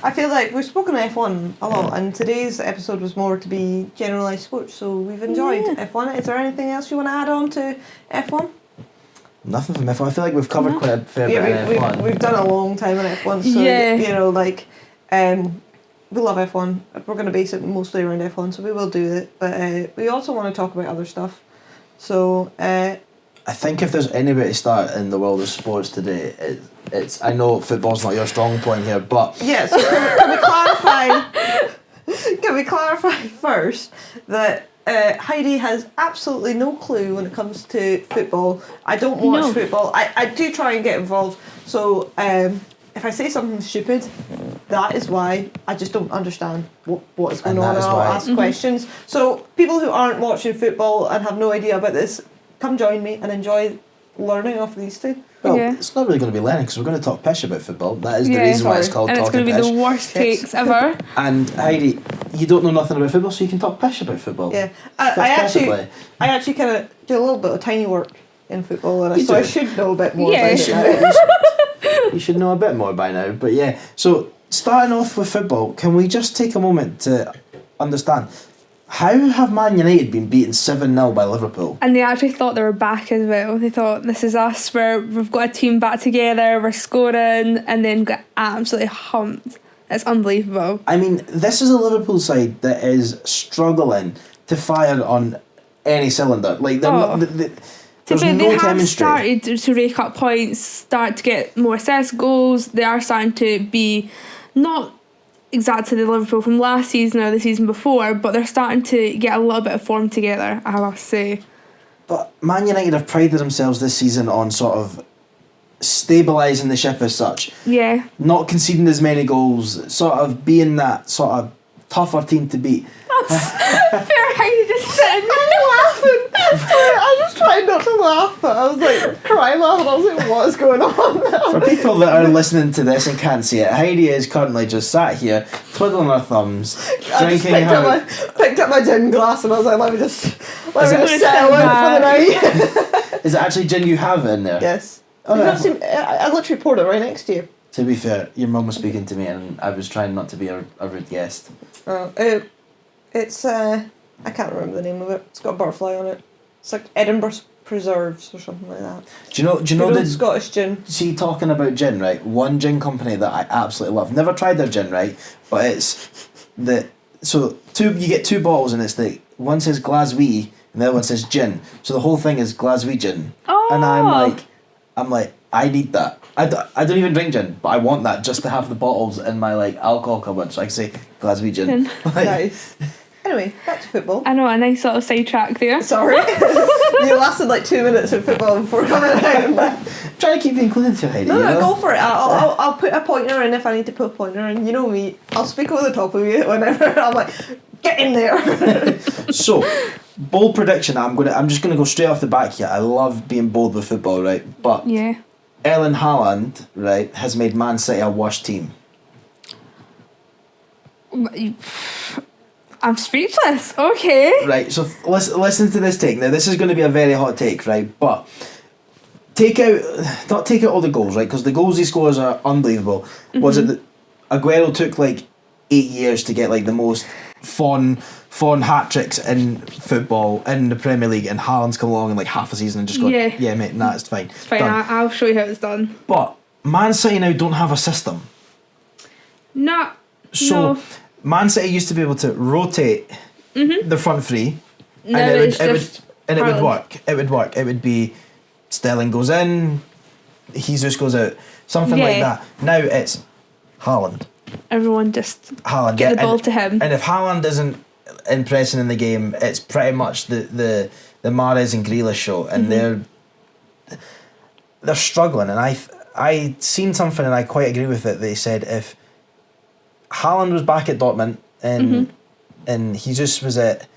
I feel like we've spoken F1 a lot, and today's episode was more to be generalised sports, so we've enjoyed F1. Is there anything else you want to add on to F1? Nothing from F1. I feel like we've covered quite a fair bit of F1. We've done a long time on F1, so you know, like, we love F1. We're going to base it mostly around F1, so we will do it. But we also want to talk about other stuff. So I think if there's any way to start in the world of sports today, it's I know football's not your strong point here, but yes. Yeah, so can we clarify? Can we clarify first that Heidi has absolutely no clue when it comes to football. I don't watch football. I do try and get involved. So if I say something stupid, that is why. I just don't understand what is going on, and I'll ask questions. So people who aren't watching football and have no idea about this, come join me and enjoy learning off these two. Well, it's not really going to be learning because we're going to talk pish about football. That is the reason why it's called Talkin Pish. And it's going to be the worst takes ever. And Heidi, you don't know nothing about football, so you can talk pish about football. Yeah, I actually kind of do a little bit of tiny work in football, and so I should know a bit more about it. You should know a bit more by now. But yeah, so starting off with football, can we just take a moment to understand how have Man United been beaten 7-0 by Liverpool? And they actually thought they were back as well. They thought, this is us, we've got a team back together, we're scoring, and then got absolutely humped. It's unbelievable. I mean, this is a Liverpool side that is struggling to fire on any cylinder. Like, they're not... There's no they have chemistry. Started to rake up points, start to get more assist goals. They are starting to be not exactly the Liverpool from last season or the season before, but they're starting to get a little bit of form together, I have to say. But Man United have prided themselves this season on sort of stabilising the ship as such. Yeah. Not conceding as many goals, sort of being that sort of tougher team to beat. Fair how you just said. I'm laughing. I was trying not to laugh, but I was like crying laughing. I was like, what is going on? For people that are listening to this and can't see it, Heidi is currently just sat here twiddling her thumbs, drinking picked up my gin glass, and I was like, let me just settle in for the night. Is it actually gin you have in there? Yes. I literally poured it right next to you. To be fair, your mum was speaking to me and I was trying not to be a rude guest. It's I can't remember the name of it. It's got a butterfly on it. It's like Edinburgh Preserves or something like that. Do you know the Scottish gin? See, talking about gin, right? One gin company that I absolutely love. Never tried their gin, right? But it's you get two bottles and it's one says Glaswee and the other one says gin. So the whole thing is Glaswee gin. Oh. And I'm like, I need that. I don't even drink gin, but I want that just to have the bottles in my like alcohol cupboard so I can say Glaswee gin. Nice. Anyway, back to football. I know, a nice little sidetrack there. Sorry. You lasted like 2 minutes of football before coming out. Try to keep you included to Heidi. No, go for it. I'll put a pointer in if I need to put a pointer in. You know me. I'll speak over the top of you whenever I'm like, get in there. So, bold prediction. I'm just gonna go straight off the back here. I love being bold with football, right? But yeah. Erling Haaland, right, has made Man City a worse team. I'm speechless. Okay. Right, so listen to this take. Now, this is going to be a very hot take, right? But not take out all the goals, right? Because the goals he scores are unbelievable. Mm-hmm. Was it that Aguero took like 8 years to get like the most fun hat tricks in football in the Premier League, and Haaland's come along in like half a season and just gone, yeah mate, nah, it's fine. It's fine, I'll show you how it's done. But Man City now don't have a system. No. Man City used to be able to rotate the front three, no, and it would work. It would be Sterling goes in, Jesus goes out, something like that. Now it's Haaland. Everyone just get the ball to him. And if Haaland isn't impressing in the game, it's pretty much the Mahrez and Grealish show, and they're struggling. And I seen something and I quite agree with it. They said if Haaland was back at Dortmund and Jesus was at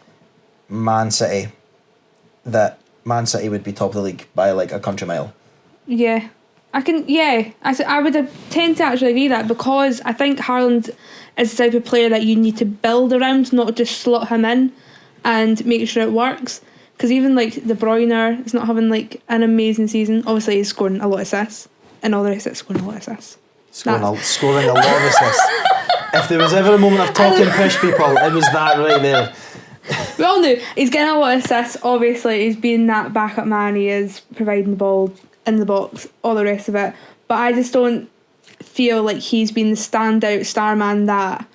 Man City, that Man City would be top of the league by like a country mile. Yeah. I would tend to actually agree that, because I think Haaland is the type of player that you need to build around, not just slot him in and make sure it works. Because even like De Bruyne is not having like an amazing season. Obviously he's scoring a lot of assists, and all the rest of it's scoring a lot of assists. Scoring a lot of assists. If there was ever a moment of Talkin Pish, people, it was that right there. We all knew he's getting a lot of assists. Obviously, he's being that backup man. He is providing the ball in the box, all the rest of it. But I just don't feel like he's been the standout star man that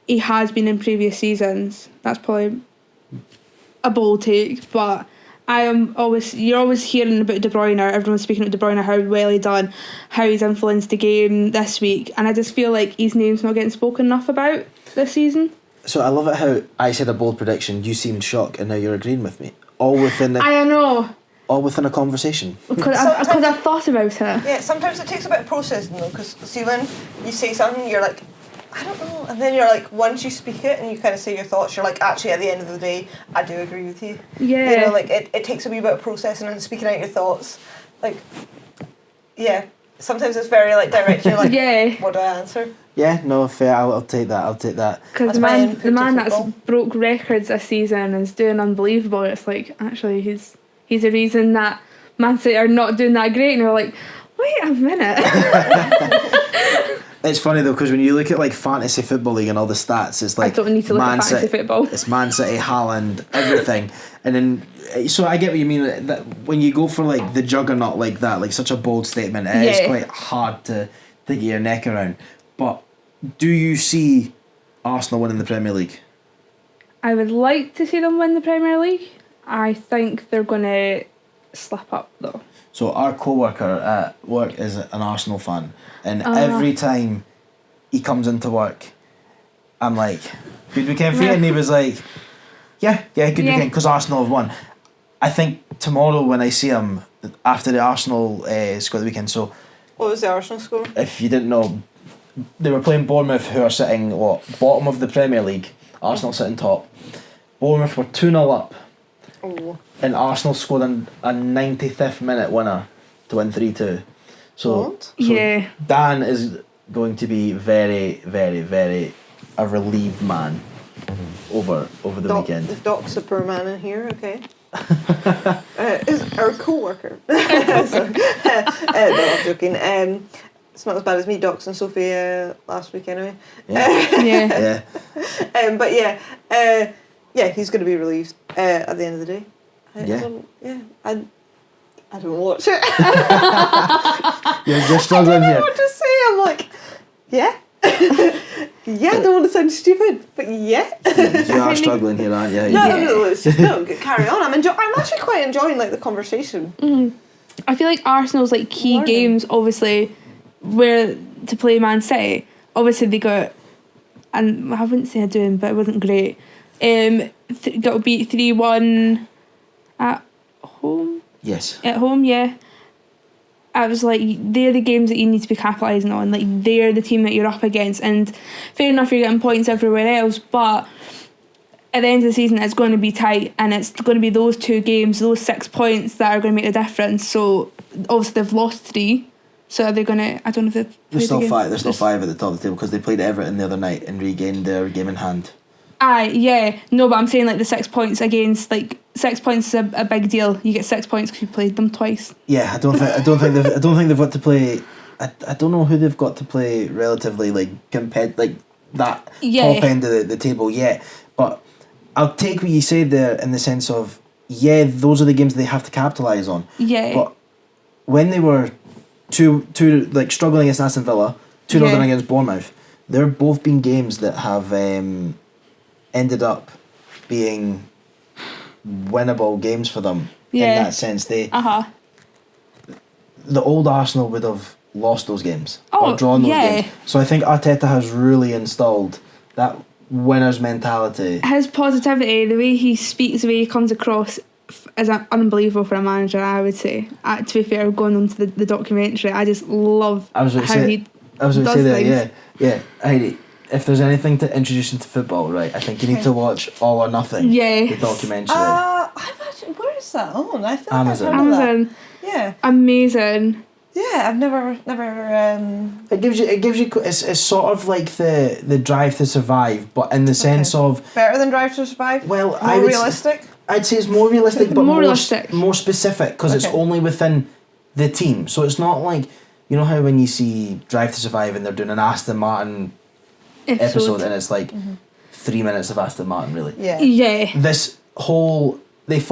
he has been in previous seasons. That's probably a bold take, but you're always hearing about De Bruyne. Everyone's speaking about De Bruyne, how well he done, how he's influenced the game this week, and I just feel like his name's not getting spoken enough about this season. So I love it how I said a bold prediction, you seemed shocked, and now you're agreeing with me. All within a conversation. Because I've thought about it. Yeah, sometimes it takes a bit of processing though, because see when you say something, you're like, I don't know, and then you're like, once you speak it and you kind of say your thoughts, you're like, actually at the end of the day, I do agree with you. Yeah. You know, like it takes a wee bit of processing and speaking out your thoughts. Like, yeah, sometimes it's very like direct. You're like, yeah. What do I answer? Yeah, no, fair. I'll take that. Because the man that's broke records this season and is doing unbelievable. It's like actually he's the reason that Man City are not doing that great, and you're like, wait a minute. It's funny though, because when you look at like fantasy football league and all the stats, it's like I don't need to look at fantasy football. It's Man City, Haaland, everything, and then so I get what you mean. That when you go for like the juggernaut like that, like such a bold statement, it is quite hard to get your neck around. But do you see Arsenal winning the Premier League? I would like to see them win the Premier League. I think they're going to slip up though. So our co-worker at work is an Arsenal fan, and every time he comes into work, I'm like, good weekend for you? And he was like, yeah, good weekend, because Arsenal have won. I think tomorrow when I see him, after the Arsenal score the weekend, so... What was the Arsenal score? If you didn't know, they were playing Bournemouth, who are sitting, bottom of the Premier League. Arsenal sitting top. Bournemouth were 2-0 up. Oh. And Arsenal scored a 95th minute winner to win 3-2. So Dan is going to be very, very, very a relieved man over the weekend. The Doc's a poor man in here, okay. Is our co-worker. Sorry. No, I'm joking. It's not as bad as me, Docs and Sophie last week anyway. Yeah. But yeah, he's going to be relieved at the end of the day. I don't watch it. You're struggling here. I don't know what to say. I'm like, yeah. Yeah, I don't want to sound stupid, but yeah. You are struggling here, aren't you? No, it's just, carry on. I'm actually quite enjoying like the conversation. Mm. I feel like Arsenal's like key games, obviously, were to play Man City. Obviously, they got, and I wouldn't say a doing, but it wasn't great. Got beat 3-1 at home. Yes. At home, yeah. I was like, they're the games that you need to be capitalising on. Like, they're the team that you're up against. And fair enough, you're getting points everywhere else, but at the end of the season, it's going to be tight, and it's going to be those two games, those 6 points that are going to make the difference. So, obviously, they've lost 3. So, are they going to... I don't know if they've... There's still 5. There's still 5 at the top of the table because they played Everton the other night and regained their game in hand. Aye, yeah. No, but I'm saying like the 6 points against, like 6 points is a big deal. You get 6 points because you played them twice. Yeah, I don't think they've got to play. I don't know who they've got to play relatively like that top end of the table yet. But I'll take what you said there in the sense of those are the games they have to capitalise on. Yeah. But when they were two like struggling against Aston Villa, 2-0 against Bournemouth, they're both been games that have ended up being winnable games for them in that sense. The old Arsenal would have lost those games or drawn those games. So I think Arteta has really installed that winner's mentality. His positivity, the way he speaks, the way he comes across is unbelievable for a manager, I would say. To be fair, going on to the documentary, I just love how he does things. Heidi, if there's anything to introduce into football, right, I think you need to watch All or Nothing. Yeah. The documentary. Where is that on? I feel Amazon. Like I've heard of that. Yeah. Amazing. Yeah, I've never. It gives you. It's sort of like the Drive to Survive, but in the sense of better than Drive to Survive. Well, more realistic. I'd say it's more realistic, but realistic. More specific because it's only within the team. So it's not like, you know how when you see Drive to Survive and they're doing an Aston Martin episode, and it's like 3 minutes of Aston Martin, really. Yeah. Yeah. This whole they've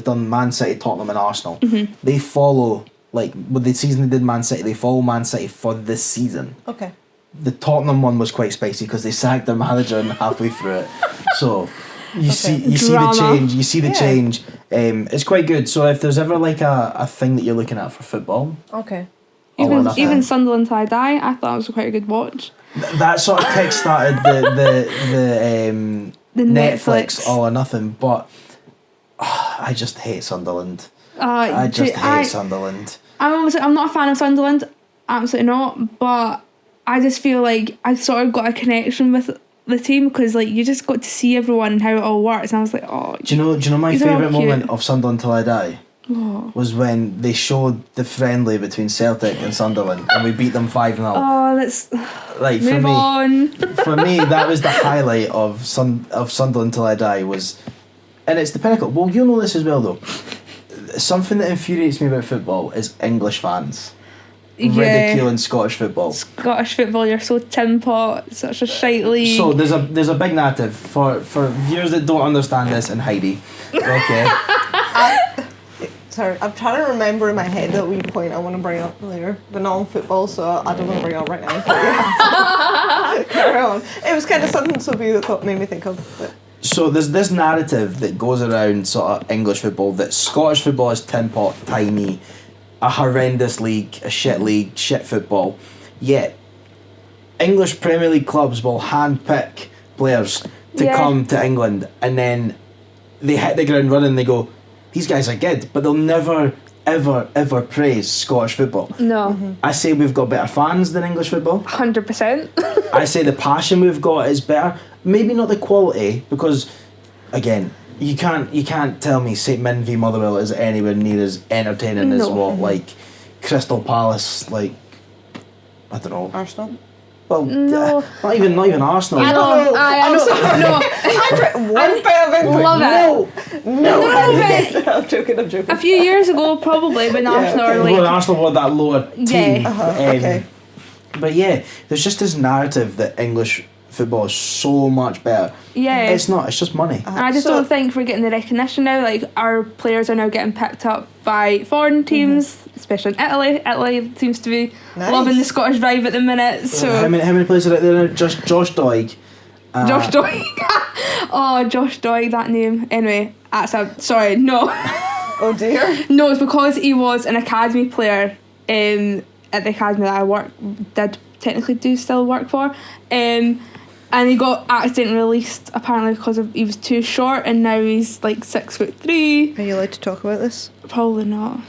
done Man City, Tottenham, and Arsenal. They follow, like, with the season they did Man City, they follow Man City for this season. Okay. The Tottenham one was quite spicy because they sacked their manager halfway through it. So you see the change. You see the change. It's quite good. So if there's ever like a thing that you're looking at for football, Okay. Even Sunderland Till I Die, I thought it was quite a good watch. that sort of kick-started the Netflix All or Nothing. But I just hate Sunderland. I just hate Sunderland. I'm not a fan of Sunderland, absolutely not. But I just feel like I sort of got a connection with the team because like you just got to see everyone and how it all works. And I was like, oh. Do you know my favourite cute. moment of Sunderland Till I Die? Oh. Was when they showed the friendly between Celtic and Sunderland and we beat them 5-0. Oh, let's like move on. For me, that was the highlight of Sunderland Till I Die was, and it's the pinnacle. Well, you'll know this as well though. Something that infuriates me about football is English fans ridiculing Scottish football. Scottish football, you're so tin pot, such a shite league. So there's a big narrative for viewers that don't understand this, and Heidi. Okay. Sorry, I'm trying to remember in my head that wee point I want to bring up later, but not on football, so I don't want to bring it up right now. Carry on. It was kind of something Sophie that made me think of. But. So there's this narrative that goes around sort of English football that Scottish football is tin pot, tiny, a horrendous league, a shit league, shit football. Yet English Premier League clubs will handpick players to come to England, and then they hit the ground running. They go, these guys are good, but they'll never, ever praise Scottish football. No. I say we've got better fans than English football. 100%. I say the passion we've got is better. Maybe not the quality, because again, you can't tell me St Mirren v Motherwell is anywhere near as entertaining as what like Crystal Palace, like I don't know. Arsenal? Well, No. not even Arsenal. I know. No. I'm joking. A few years ago, probably, when Arsenal were Well, like... Arsenal were that lower team. Okay. But yeah, there's just this narrative that English football is so much better. Yeah. It's not, it's just money. And I just don't think we're getting the recognition now. Like, our players are now getting picked up by foreign teams, especially in Italy. Italy seems to be loving the Scottish vibe at the minute. So How many players are out there now? Just Josh Doig. Josh Doig. Oh, Josh Doig, that name. Anyway, sorry, no. Oh dear. No, it's because he was an academy player at the academy that I do still work for. And he got accidentally released apparently because he was too short, and now he's like 6'3". Are you allowed to talk about this? Probably not.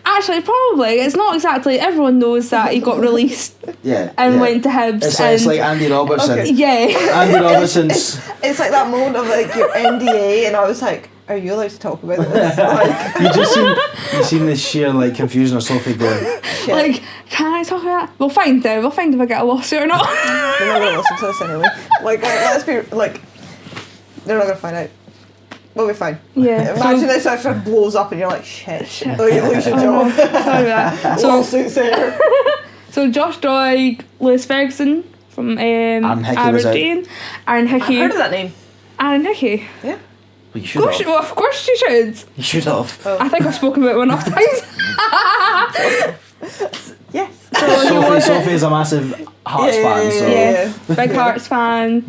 Actually, probably. It's not exactly. Everyone knows that he got released and went to Hibs. It's like Andy Robertson. Okay. Yeah. Andy Robertson's. It's like that moment of like your NDA, and I was like, are you allowed to talk about this? Like, you seen this sheer like confusion of Sophie going. shit. Like, can I talk about that? We'll find out. We'll find if I get a lawsuit or not. They're not gonna listen to this anyway. Like let's be like, they're not gonna find out. We'll be fine. Yeah. Imagine this actually blows up and you're like, shit. Oh, you lose your job. Sorry about that. Lawsuits there. So Josh Doig, Lewis Ferguson from Aberdeen, Aaron Hickey. I've heard of that name. Aaron Hickey. Yeah. Well, you should have. Well, of course you should. You should have. I think I've spoken about it enough times. Yes. Sophie's a massive Hearts fan, so. Yeah. Big Hearts fan.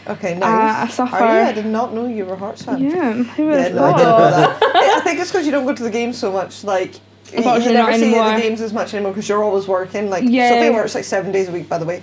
Okay, nice. I suffer. Are you? I did not know you were a Hearts fan. Yeah, who would have No, I didn't know thought? that. I think it's because you don't go to the games so much. Like, you Unfortunately, never not see anymore. the games as much anymore because you're always working. Like, Yeah. Sophie works like 7 days a week, by the way.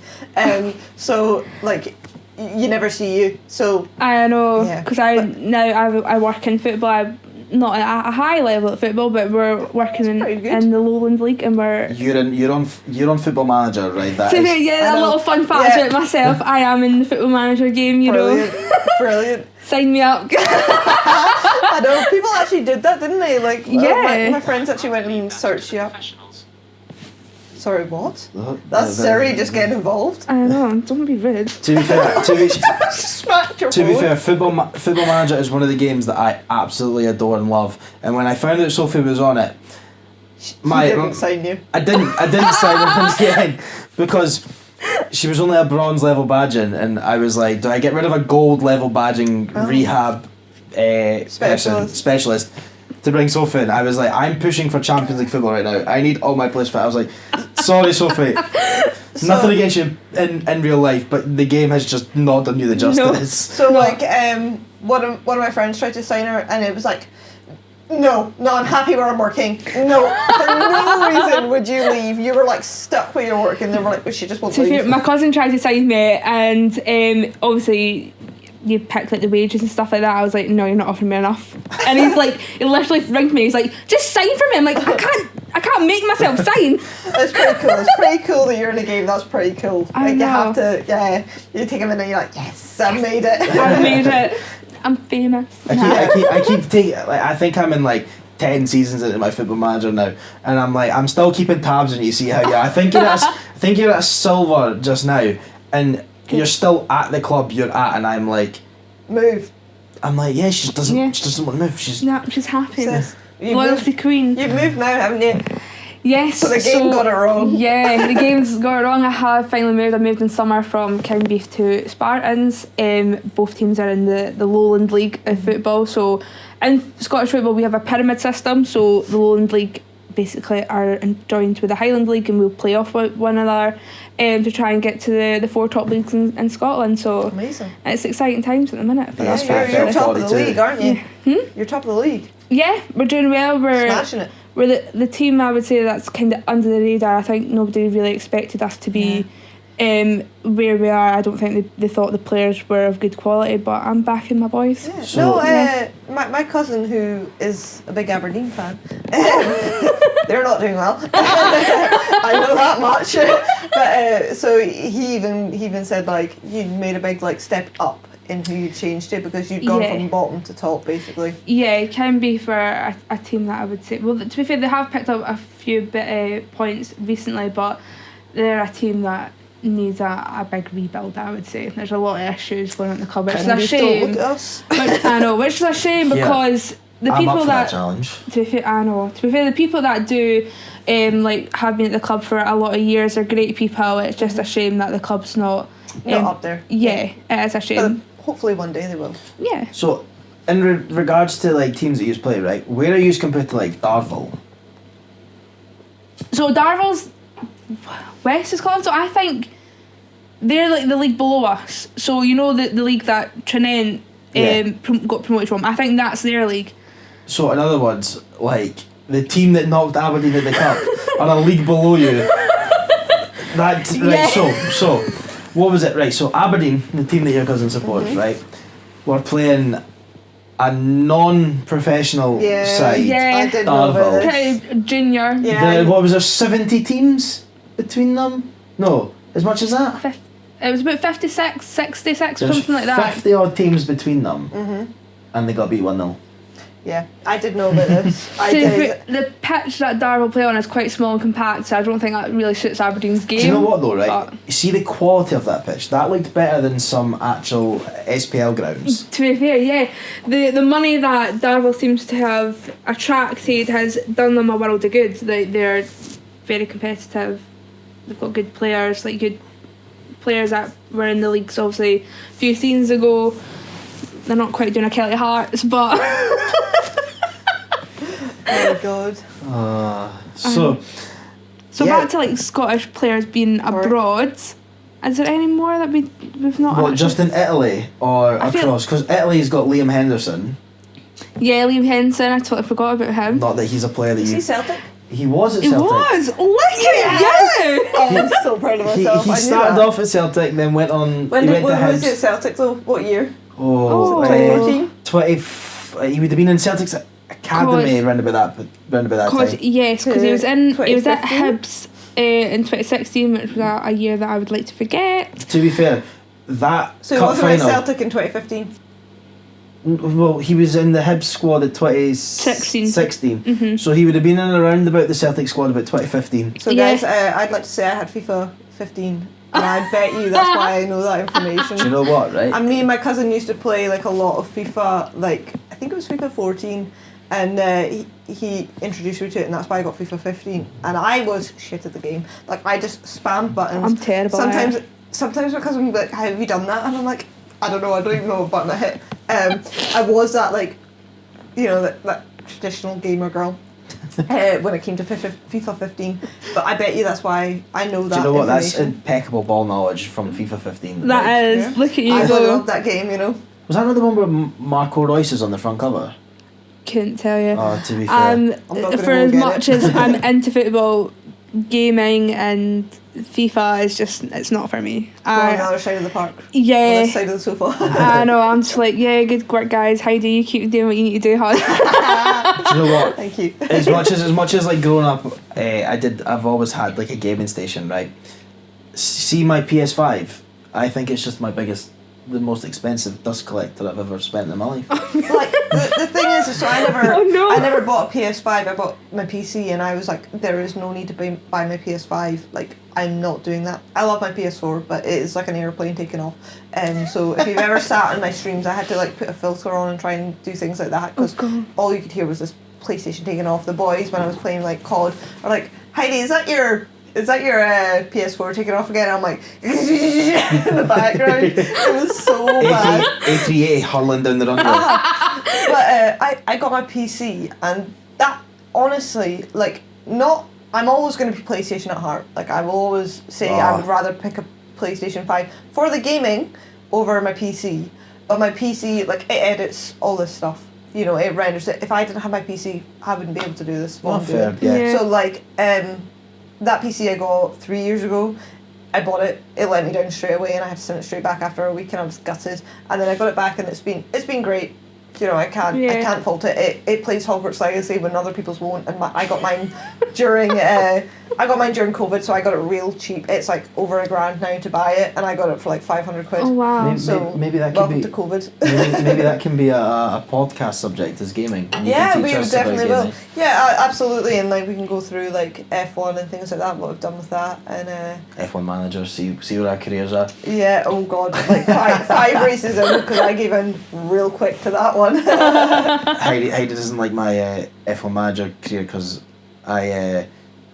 So like, you never see you. So I know, Yeah, because I work in football. I'm not at a high level at football, but we're working pretty good. in the Lowland League, and we're. You're on Football Manager, right? That So is. yeah, a little fun fact about myself. I am in the Football Manager game. You know, Brilliant. sign me up. I know people actually did that, didn't they? Like, Yeah. my friends actually went and searched you up. Sorry, what? That's Siri just getting involved. I know. Don't be rude. To be fair, Smacked your to be phone. fair, Football Manager is one of the games that I absolutely adore and love. And when I found out Sophie was on it, She didn't sign you. I didn't sign her again because she was only a bronze level badging, and I was like, do I get rid of a gold level badging rehab specialist to bring Sophie in? I was like, I'm pushing for Champions League football right now. I need all my players fit. I was like, sorry, Sophie. Nothing against you in real life, but the game has just not done you the justice. No. So like, one of my friends tried to sign her, and it was like, no, I'm happy where I'm working. No, for no reason would you leave. You were like stuck where you're working. They were like, but she just won't leave. My cousin tried to sign me, and obviously you pick like the wages and stuff like that. I was like, no, you're not offering me enough. And he literally ringed me. He's like, just sign for me. I'm like, I can't make myself sign. It's pretty cool. It's pretty cool that you're in a game. That's pretty cool. I know. You have to, you take a minute and you're like, yes, I made it. I made it. I'm famous. I keep taking, like, I think I'm in like 10 seasons into my Football Manager now, and I'm like, I'm still keeping tabs on you, see how I think you're at a silver just now, and you're still at the club you're at, and I'm like, move. I'm like, yeah, she doesn't want to move. She's happy. Loyalty queen. You've moved now, haven't you? Yes. So the game got it wrong. Yeah, the game's got it wrong. I have finally moved. I moved in summer from Cowdenbeath to Spartans. Both teams are in the Lowland League of football. So in Scottish football we have a pyramid system. So the Lowland League basically are joined with the Highland League, and we'll play off one another to try and get to the 4 top leagues in Scotland. So amazing. It's exciting times at the minute. For us. You're top of the league, aren't you? You're top of the league. Yeah, we're doing well. We're smashing it. We're the team, I would say, that's kind of under the radar. I think nobody really expected us to be where we are. I don't think they thought the players were of good quality, but I'm backing my boys. Yeah. My cousin, who is a big Aberdeen fan, they're not doing well. I know that much. But so he even said, like, you made a big like step up in who you changed to, because you'd gone from bottom to top, basically. Yeah, it can be for a team that I would say. Well, to be fair, they have picked up a few points recently, but they're a team that needs a big rebuild, I would say. There's a lot of issues going on in the club, which is a shame. Which is a shame, because the people that challenge. To be fair, the people that do have been at the club for a lot of years are great people. It's just a shame that the club's not up there. Yeah, it is a shame. But hopefully one day they will. Yeah. So, in regards to like teams that you play, right? Where are you compared to like Darvel? So Darvel's West of Scotland. So I think they're like the league below us. So you know the league that Trinent got promoted from. I think that's their league. So in other words, like the team that knocked Aberdeen at the cup are a league below you. That right. So. What was it? Right, so Aberdeen, the team that your cousin supports, right, were playing a non-professional side. Yeah, I did know about this. Junior. Yeah. What was there, 70 teams between them? No, as much as that? It was about 56, 66, something like that. 50 odd teams between them, and they got beat 1-0. Yeah, I did know about this. The pitch that Darvel play on is quite small and compact, so I don't think that really suits Aberdeen's game. Do you know what though, right? You see the quality of that pitch? That looked better than some actual SPL grounds. To be fair, yeah. The money that Darvel seems to have attracted has done them a world of good. They're very competitive. They've got good players, good players that were in the leagues obviously a few seasons ago. They're not quite doing a Kelly Hearts, but... Oh God. So back to Scottish players being abroad. Is there any more that we've not? What, just in Italy or across? Because Italy's got Liam Henderson. Yeah, Liam Henderson. I totally forgot about him. Not that he's a player that Is he Celtic? He was at Celtic. He was. Look at you! Oh, I'm so proud of myself. He started off at Celtic, then went on. When was he at Celtic though? What year? 2014. He would have been in Celtic's academy around about that time. Yes, because he was at Hibs in 2016, which was a year that I would like to forget. To be fair, that so he wasn't at Celtic in 2015. Well, he was in the Hibs squad at 2016. Mm-hmm. So he would have been in around about the Celtic squad about 2015. So guys, I'd like to say I had FIFA 15. And I bet you that's why I know that information. Do you know what, right? And me and my cousin used to play a lot of FIFA, I think it was FIFA 14, and he introduced me to it, and that's why I got FIFA 15. And I was shit at the game. I just spammed buttons. I'm terrible. Sometimes sometimes my cousin will be like, how have you done that? And I'm like, I don't know, I don't even know what button I hit. I was that, like, you know, that traditional gamer girl when it came to FIFA 15. But I bet you that's why I know that. Do you know what? That's impeccable ball knowledge from FIFA 15. That is. Look at you I go. love that game, you know. Was that not the one where Marco Reus is on the front cover? Couldn't tell you. Oh, to be fair. For as much as I'm into football, gaming and FIFA is just, it's not for me. On the other side of the park. Yeah. On this side of the sofa. I know, I'm just like, yeah, good work guys, how do you keep doing what you need to do? Do you know what? Thank you. As much as like growing up, I've always had like a gaming station, right? See my PS5, I think it's just the most expensive dust collector I've ever spent in my life. Like the thing is, so I never bought a PS5. I bought my PC, and I was like, there is no need to buy my PS5. Like, I'm not doing that. I love my PS4, but it is like an airplane taking off. So if you've ever sat in my streams, I had to like put a filter on and try and do things like that because all you could hear was this PlayStation taking off. The boys, when I was playing like COD, are like, Heidi, is that your PS4 taking off again? I'm like in the background. It was so bad. A380 hurling down the runway. But I got my PC, and that honestly, like, I'm always going to be PlayStation at heart. Like, I will always say I would rather pick a PlayStation 5 for the gaming over my PC. But my PC, like, it edits all this stuff. You know, it renders it. If I didn't have my PC, I wouldn't be able to do this. Fair, yeah. So, like, that PC I got 3 years ago, I bought it, it let me down straight away, and I had to send it straight back after a week, and I was gutted. And then I got it back, and it's been great. You know, I can't fault it. It plays Hogwarts Legacy when other people's won't, and I got mine during COVID, so I got it real cheap. It's like over $1,000 now to buy it, and I got it for like 500 quid. Oh wow! Maybe that welcome to COVID. maybe that can be a podcast subject as gaming. Yeah, we definitely will. Yeah, absolutely, and like we can go through like F1 and things like that. What we've done with that, and F1 manager. See where our careers are. Yeah. Oh God, like five races in because I gave in real quick to that one. Heidi doesn't like my F1 manager career because I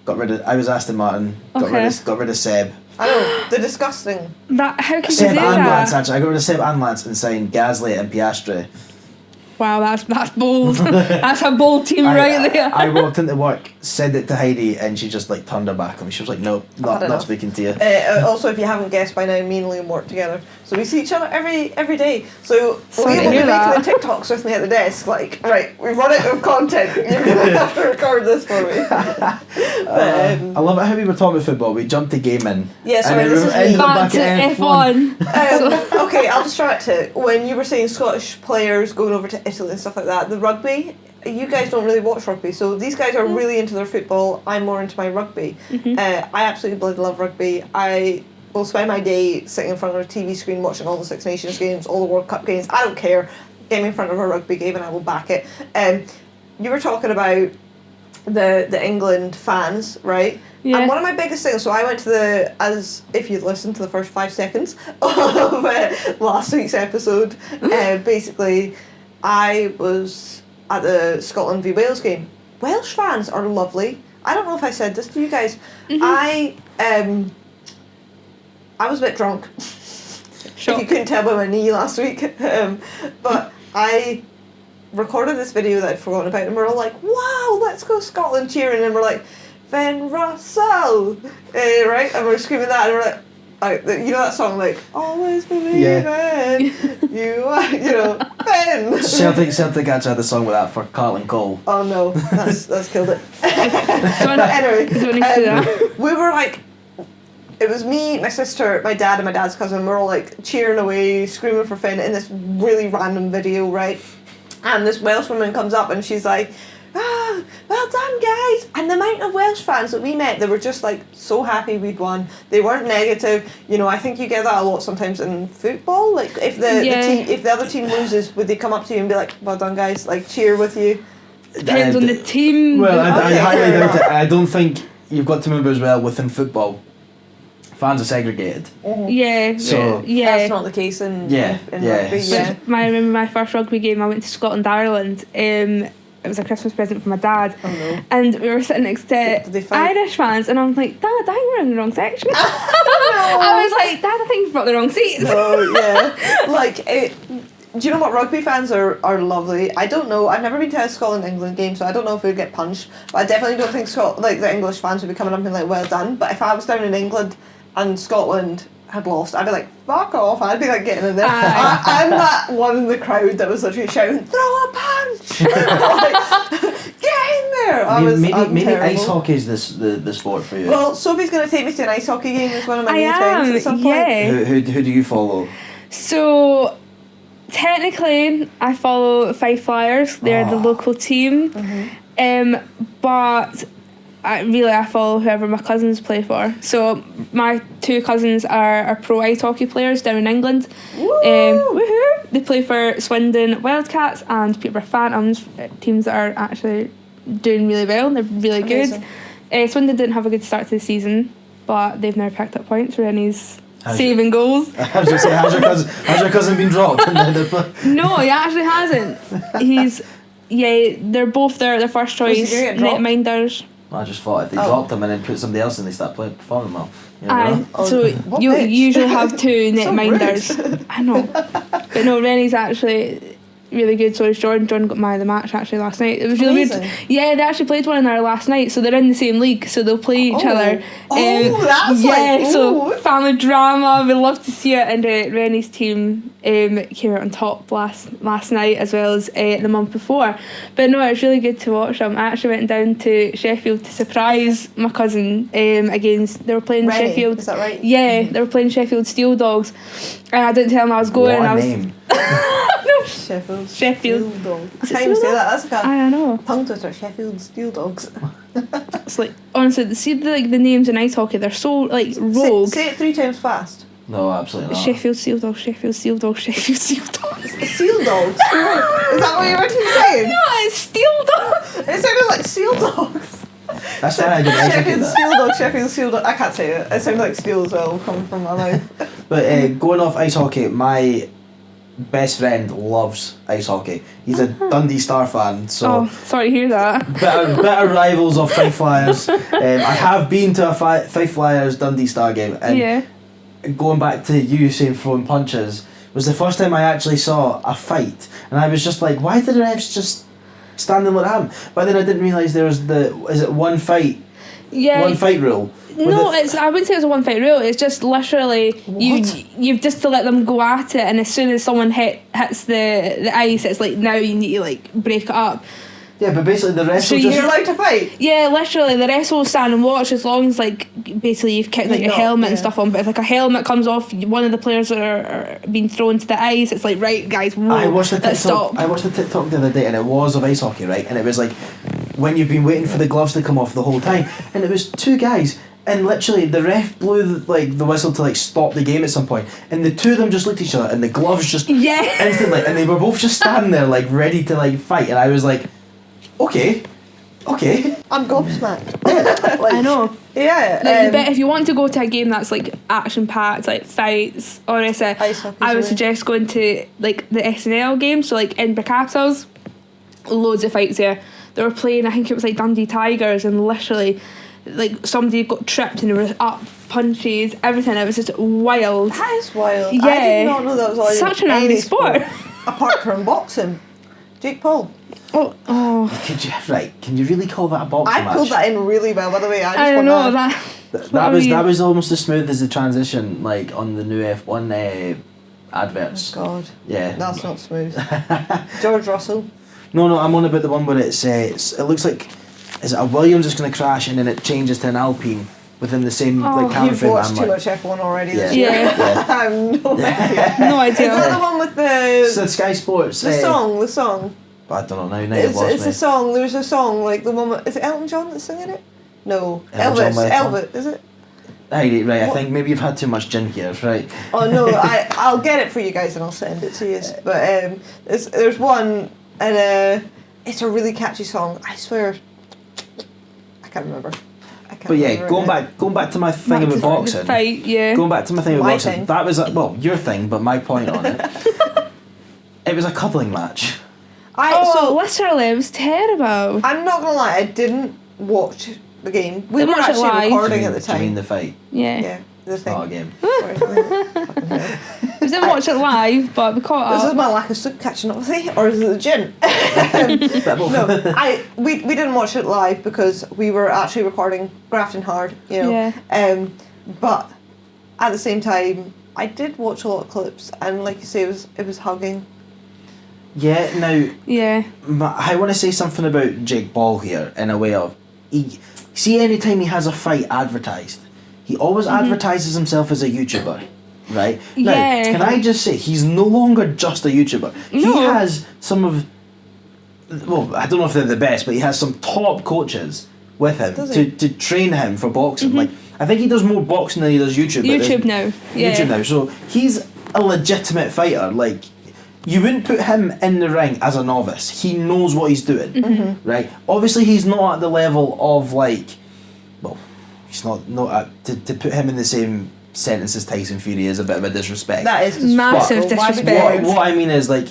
was Aston Martin, got rid of Seb. I know, they're disgusting. How can Seb you do and that? Lance, actually. I got rid of Seb and Lance and signed Gasly and Piastri. Wow, that's bold. That's a bold team right there. I walked into work, said it to Heidi, and she just like turned her back on me. She was like, "No, not speaking to you." Also, if you haven't guessed by now, me and Liam work together, so we see each other every day. So Sorry Liam will be making the TikToks with me at the desk. Like, right, we've run out of content. You're gonna have to record this for me. I love it how we were talking about football. We jumped to gaming. Yeah, sorry, this is me. Back to F1. Okay, I'll distract it. When you were saying Scottish players going over to Italy and stuff like that, the rugby, you guys don't really watch rugby, so these guys are really into their football. I'm more into my rugby. I absolutely bloody love rugby. I will spend my day sitting in front of a TV screen watching all the Six Nations games, all the World Cup games. I don't care. Get me in front of a rugby game and I will back it. You were talking about the England fans, right? Yeah. And one of my biggest things, so I went to as if you'd listened to the first 5 seconds of last week's episode, basically I was at the Scotland v Wales game. Welsh fans are lovely. I don't know if I said this to you guys. I was a bit drunk. If you couldn't tell by my knee last week. But I recorded this video that I'd forgotten about, and we're all like, wow, let's go Scotland cheering, and we're like, Fen Russell, right? And we're screaming that, and we're like, you know that song, like, always believe in you are, you know, Ben. Celtic actually had the song with that for Carlton Cole. Oh no, that's killed it. But anyway, we were like, it was me, my sister, my dad, and my dad's cousin. We're all like cheering away, screaming for Finn in this really random video, right? And this Welsh woman comes up and she's like, well done guys. And the amount of Welsh fans that we met, they were just like so happy we'd won. They weren't negative. You know, I think you get that a lot sometimes in football. Like if the other team loses, would they come up to you and be like, well done guys, like cheer with you? Depends on the team. Well, I highly doubt it. I don't think you've got to remember as well within football, fans are segregated. Yeah. So that's not the case in rugby. I remember my first rugby game. I went to Scotland, Ireland. it was a Christmas present for my dad. Oh no. And we were sitting next to Did they fight? Irish fans, and I'm like, Dad, I think we're in the wrong section. I was like, Dad, I think you've got the wrong seats. Oh yeah. Like do you know what, rugby fans are lovely. I don't know, I've never been to a Scotland-England game, so I don't know if we'd get punched, but I definitely don't think the English fans would be coming up and like, well done. But if I was down in England and Scotland had lost, I'd be like, fuck off. I'd be like getting in there. I'm that one in the crowd that was literally shouting, throw a punch. Like, get in there. Maybe ice hockey is the sport for you. Well, Sophie's going to take me to an ice hockey game as one of my new friends at some point. Yeah. Who do you follow? So technically I follow Fife Flyers. They're the local team. But I follow whoever my cousins play for. So my two cousins are pro ice hockey players down in England. Woohoo! They play for Swindon Wildcats and Peterborough Phantoms, teams that are actually doing really well. They're really good. Swindon didn't have a good start to the season, but they've now picked up points for Rennie's saving goals. I was going to say, has your cousin been dropped? No, he actually hasn't. They're both their first choice netminders. I just thought if they dropped them and then put somebody else and they start performing well. So you usually have two netminders. I know. But no, Rennie's actually really good. So is Jordan. Jordan got man of the match actually last night. It was really weird. Yeah, they actually played one another last night, so they're in the same league, so they'll play each other. So family drama. We love to see it. And Rennie's team came out on top last night as well as the month before. But no, it's really good to watch them. I actually went down to Sheffield to surprise my cousin against. They were playing Rennie, Sheffield. is that right? Yeah, they were playing Sheffield Steel Dogs, and I didn't tell him I was going. What and I was. name? Sheffield. Steel Dog. I can't even say that. That's like a I know. tongue twister. Sheffield Steel Dogs. It's like honestly, see the names in ice hockey. They're so like rogue. Say it 3 times fast. No, absolutely not. Sheffield Steel Dogs. Sheffield Steel Dogs. Sheffield Steel Dogs. Seal Dogs. Is that what you were saying? No, it's Steel Dogs. It sounded like Seal Dogs. That's why I didn't ice hockey Sheffield that. Steel Dogs. Sheffield Steel Dogs. I can't say it. It sounded like steel as well coming from my mouth. But going off ice hockey, my best friend loves ice hockey. He's a Dundee Star fan, so Oh, sorry to hear that. bitter rivals of Fife Flyers. I have been to a Fife Flyers Dundee Star game, and going back to you saying throwing punches was the first time I actually saw a fight, and I was just like, why did the refs just stand and look at him? But then I didn't realise there was one fight rule. No, I wouldn't say it's a one fight rule. It's just literally you've just to let them go at it, and as soon as someone hits the ice, it's like now you need to like break it up. Yeah, but basically the rest. So you're allowed to fight. Yeah, literally the rest will stand and watch as long as like basically you've kept like your helmet and stuff on. But if like a helmet comes off, one of the players are being thrown to the ice. It's like right, guys, whoa, I watched the let's stop. I watched the TikTok the other day, and it was of ice hockey, right? And it was like when you've been waiting for the gloves to come off the whole time, and it was two guys. And literally, the ref blew the whistle to stop the game at some point, and the two of them just looked at each other, and the gloves just instantly, and they were both just standing there ready to fight, and I was like, okay. I'm gobsmacked. I know. Yeah. But if you want to go to a game that's action packed, fights, or I would suggest going to the SNL game. So Edinburgh Capitals, loads of fights there. They were playing, I think it was Dundee Tigers, and literally. Somebody got tripped and there was up punches, everything. It was just wild. That is wild. Yeah. I did not know that was all such an angry sport. Apart from boxing. Jake Paul. Oh. Can you really call that a boxing match? I pulled that in really well, by the way. I don't know that was almost as smooth as the transition on the new F1 adverts. Oh God. Yeah. That's not smooth. George Russell. No, I'm on about the one where it looks like. Is it a Williams that's going to crash and then it changes to an Alpine within the same camera You've frame? watched too much F1 already this year. I have no idea. No idea. Is that the one with So Sky Sports. The song. I don't know now. It's a song. There's a song the one with, is it Elton John that's singing it? No, Elvis. Is it? Right. I think maybe you've had too much gin here, right? Oh no, I'll get it for you guys and I'll send it to you. But there's one and it's a really catchy song. I swear. I can't remember. But yeah, going back to my thing about boxing. Fight, yeah. Going back to my thing about boxing. Thing. That was your thing, but my point on it. It was a cuddling match. Literally, it was terrible. I'm not gonna lie, I didn't watch the game. We Didn't were watch it actually live. recording at the Do you time. mean the fight? Yeah. Yeah, the It's thing. not a game. Fucking hell. We didn't watch it live, but we caught This up. is my lack of sleep catching up with me, or is it the gym? Bit of both. No, we didn't watch it live because we were actually recording, grafting hard, you know. Yeah. But at the same time, I did watch a lot of clips, and like you say, it was hugging. Yeah, now, Yeah. I want to say something about Jake Paul here in a way of, see anytime he has a fight advertised, he always advertises himself as a YouTuber, right? Now, Yeah. can I just say, he's no longer just a YouTuber. He No. has some of, well, I don't know if they're the best, but he has some top coaches with him Does he? to train him for boxing. Like, I think he does more boxing than he does YouTube. but YouTube now. Yeah. YouTube now. So he's a legitimate fighter. Like, you wouldn't put him in the ring as a novice. He knows what he's doing, right? Obviously, he's not at the level of like, well, he's not at, to put him in the same sentence as Tyson Fury is a bit of a disrespect. That is Massive disrespectful. Why would you disrespect. do What I mean is like,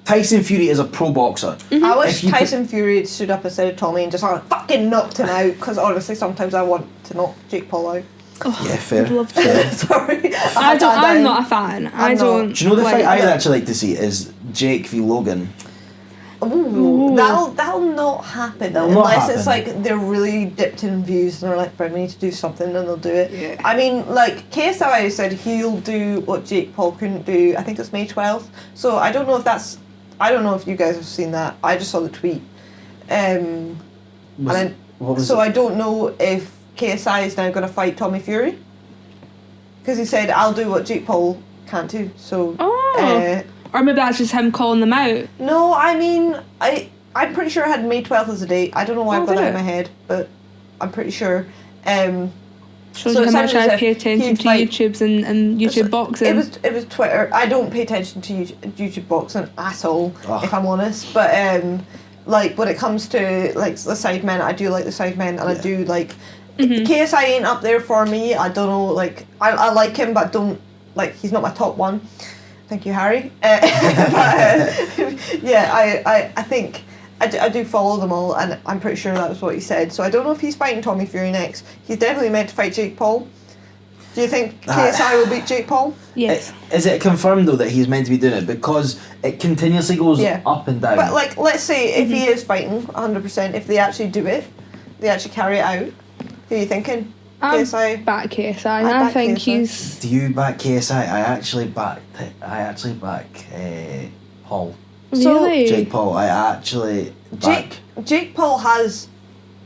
Tyson Fury is a pro boxer. I wish If you Tyson Fury had stood up instead of Tommy and just fucking knocked him out, because honestly sometimes I want to knock Jake Paul out. Yeah, fair. I'd love to. Sorry. I'm not a fan. I not. don't. Do you know the like fight I'd it. actually like to see is Jake v Logan. Ooh, that'll not happen That'll not unless it's happen. like they're really dipped in views and they're like, "Fred, we need to do something," and they'll do it. Yeah. I mean, like KSI said, he'll do what Jake Paul couldn't do. I think it's May 12th. So I don't know if that's. I don't know if you guys have seen that. I just saw the tweet. What was So it? I don't know if KSI is now going to fight Tommy Fury. Because he said, "I'll do what Jake Paul can't do." So. Oh. Or maybe that's just him calling them out. No, I mean, I'm pretty sure I had May 12th as a date. I don't know why I've got did that in it? my head, but I'm pretty sure. Shows So you it how much sounded as I if pay attention he'd to fight- YouTubes and YouTube boxing. It was Twitter. I don't pay attention to YouTube boxing at all, Ugh. if I'm honest. But like when it comes to like the Sidemen, I do like the Sidemen, and I do like KSI ain't up there for me. I don't know, like I like him, but don't like he's not my top one. Thank you, Harry. But, yeah, I think I do follow them all, and I'm pretty sure that was what he said. So I don't know if he's fighting Tommy Fury next. He's definitely meant to fight Jake Paul. Do you think KSI will beat Jake Paul? yes. Is it confirmed though that he's meant to be doing it? Because it continuously goes Yeah. up and down. But like, let's say if he is fighting 100%, if they actually do it, they actually carry it out. Who are you thinking? KSI. Back KSI. I I back think KSI. he's. Do you back KSI? I actually back Paul. So- Really? Jake Paul. I actually back. Jake Paul has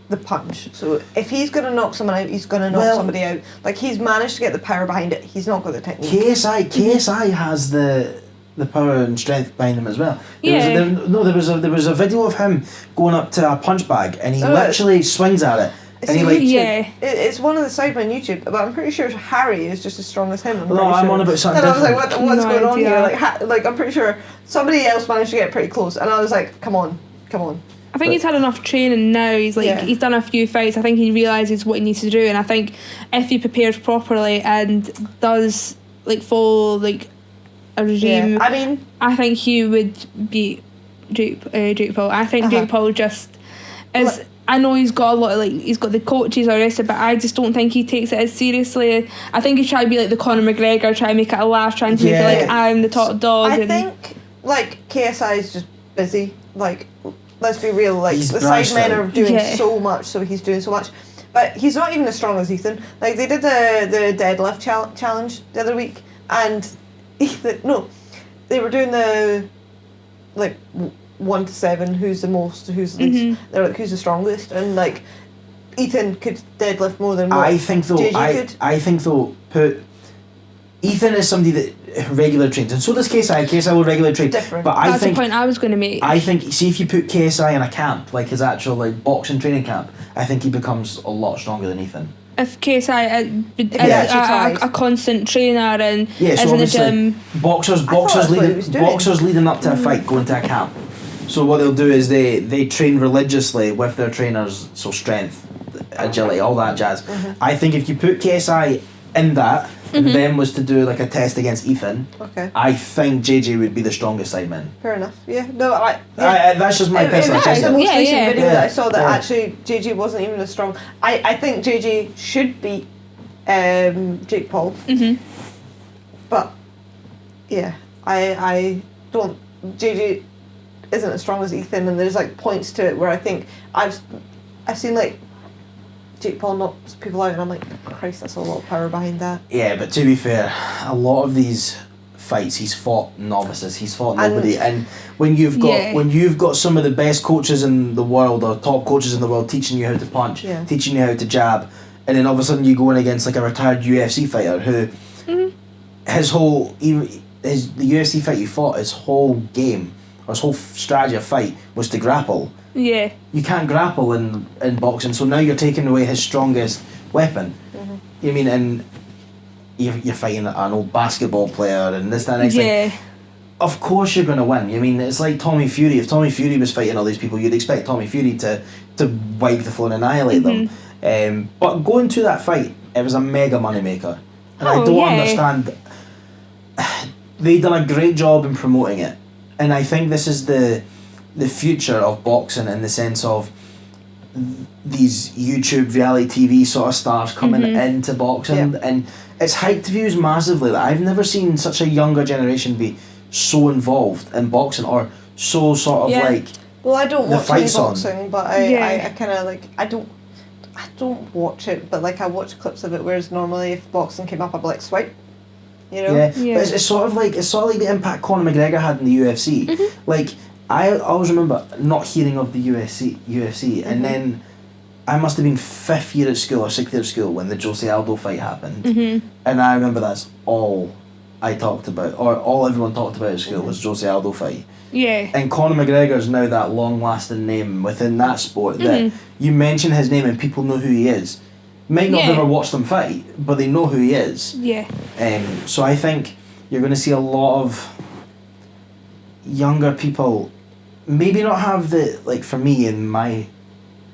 the punch. So if he's gonna knock someone out, he's gonna knock Well- somebody out. Like he's managed to get the power behind it. He's not got the technique. KSI has the power and strength behind him as well. Yeah. There was a video of him going up to a punch bag and he Oh, literally swings at it. And See, he like Yeah. It's one of the Sidemen YouTube, but I'm pretty sure Harry is just as strong as him. No, I'm on about something And I was like, different. what's No going on idea. here? Like I'm pretty sure somebody else managed to get pretty close, and I was like, come on. I think he's had enough training now. He's like Yeah. he's done a few fights. I think he realizes what he needs to do, and I think if he prepares properly and does like follow like a regime, Yeah. I mean, I think he would beat Jake Paul. I think Jake Paul just is. I know he's got a lot of he's got the coaches arrested, but I just don't think he takes it as seriously. I think he's trying to be like the Conor McGregor, trying to make it a laugh, trying to make it like I'm the top dog. I and think like KSI is just busy. Like, let's be real. Like He's the branched Sidemen out. are doing Yeah. so much, so he's doing so much. But he's not even as strong as Ethan. Like they did the deadlift challenge the other week, and they were doing the like 1 to 7. Who's the most? Who's the least? They're like who's the strongest, and like Ethan could deadlift more than what I think though JJ could. I think though Ethan is somebody that regular trains, and so does KSI. KSI will regular train. Different. But I that's think the point I was going to make. I think see if you put KSI in a camp, like his actual like boxing training camp, I think he becomes a lot stronger than Ethan. If KSI is he actually a constant trainer and Yeah, is so in the obviously gym, boxers that's what he was doing. leading up to a fight go into a camp. So what they'll do is they train religiously with their trainers, so strength, agility, all that jazz. I think if you put KSI in that and them was to do like a test against Ethan, Okay. I think JJ would be the strongest sideman. Fair enough. Yeah. No, That's just my personal It's the opinion. most recent video that I saw that Yeah. actually JJ wasn't even as strong. I think JJ should beat Jake Paul. But yeah, I don't. JJ isn't as strong as Ethan, and there's like points to it where I think I've seen like Jake Paul knocks people out, and I'm like, Christ, that's a lot of power behind that. Yeah, but to be fair, a lot of these fights he's fought novices, he's fought nobody, and when you've got some of the best coaches in the world or top coaches in the world teaching you how to punch, teaching you how to jab, and then all of a sudden you go in against like a retired UFC fighter who the UFC fight he fought, his whole game or his whole strategy of fight was to grapple. Yeah. You can't grapple in boxing, so now you're taking away his strongest weapon. You mean, and you're fighting an old basketball player and this, that, and next thing. Of course you're going to win. I mean, it's like Tommy Fury. If Tommy Fury was fighting all these people, you'd expect Tommy Fury to wipe the floor and annihilate them. But going to that fight, it was a mega moneymaker. And I don't understand. They done a great job in promoting it. And I think this is the future of boxing in the sense of these YouTube reality TV sort of stars coming into boxing, and it's hyped views massively. Like, I've never seen such a younger generation be so involved in boxing or so sort of like. Well, I don't watch any boxing, on. but I kind of like I don't watch it, but like I watch clips of it. Whereas normally, if boxing came up, I'd be like swipe. You know? Yeah. But it's sort of like the impact Conor McGregor had in the UFC. Like, I always remember not hearing of the UFC, and then I must have been 5th year at school or 6th year at school when the Jose Aldo fight happened, and I remember that's all I talked about, or all everyone talked about at school was Jose Aldo fight. Yeah. And Conor McGregor's now that long-lasting name within that sport that you mention his name and people know who he is. Might not have ever watched them fight, but they know who he is. Yeah. So I think you're going to see a lot of younger people maybe not have the, like for me in my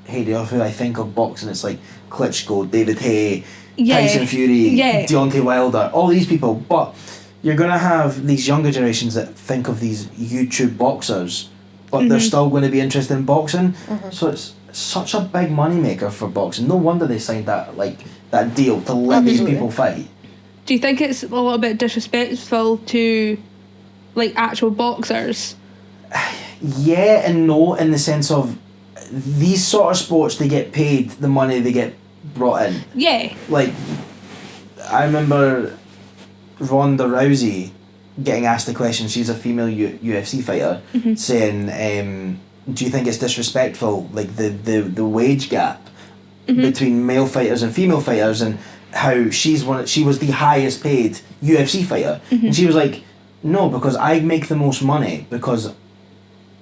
heyday of who I think of boxing, it's like Klitschko, David Haye, Tyson Fury, Deontay Wilder, all these people, but you're going to have these younger generations that think of these YouTube boxers, but they're still going to be interested in boxing. So it's such a big moneymaker for boxing. No wonder they signed that deal to let these people fight. Do you think it's a little bit disrespectful to like actual boxers? Yeah and no, in the sense of these sort of sports, they get paid the money they get brought in. Yeah. Like, I remember Ronda Rousey getting asked the question, she's a female UFC fighter, saying, do you think it's disrespectful, like the wage gap between male fighters and female fighters, and how she was the highest paid UFC fighter, and she was like, no, because I make the most money because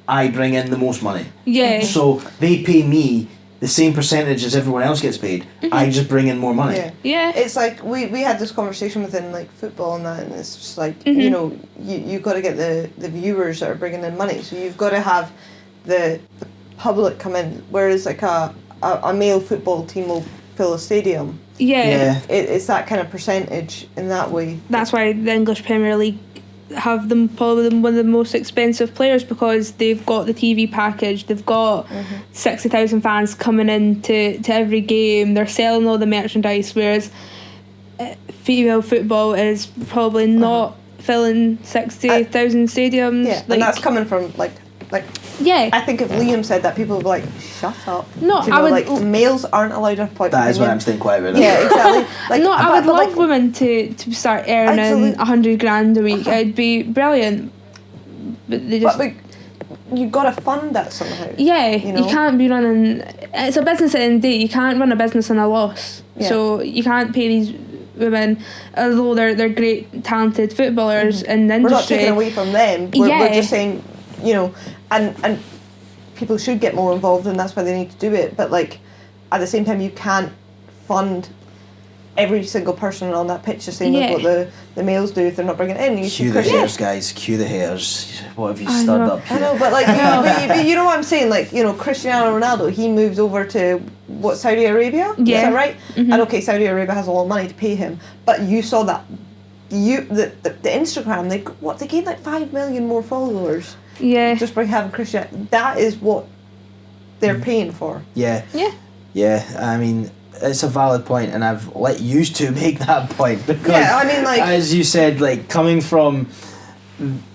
I bring in the most money. Yeah. So they pay me the same percentage as everyone else gets paid. I just bring in more money. Yeah. It's like we had this conversation within like football and that, and it's just like you know you got to get the viewers that are bringing in money. So you've got to have the public come in. Whereas like a male football team will fill a stadium. Yeah. It's that kind of percentage in that way. That's why the English Premier League have them probably one of the most expensive players, because they've got the TV package, they've got 60,000 fans coming in to every game, they're selling all the merchandise, whereas female football is probably not filling 60,000 stadiums. Yeah, and that's coming from like I think if Liam said that, people would be like, shut up. No, I would like males aren't allowed to point. That is why I'm staying quiet with it. Yeah, exactly. Like, no, I would love women to start earning 100 grand a week. It'd be brilliant. But they just. But you've got to fund that somehow. Yeah, you can't be running. It's a business at the end of the day. You can't run a business on a loss. Yeah. So you can't pay these women, although they're great, talented footballers in the industry. We're not taking away from them. We're just saying, you know, and people should get more involved, and that's why they need to do it. But like, at the same time, you can't fund every single person on that pitch the same as what the males do if they're not bringing it in. Cue the haters, guys. Cue the haters. What have you stirred up here? I know, but like, but you know what I'm saying? Like, you know, Cristiano Ronaldo, he moves over to what, Saudi Arabia? Yeah. Is that right? And okay, Saudi Arabia has a lot of money to pay him, but you saw that the Instagram, they gained like 5 million more followers. Yeah. Just by having Christian. That is what they're paying for. Yeah. Yeah. Yeah. I mean, it's a valid point, and I've let you two make that point because, Yeah, I mean, like, as you said, like coming from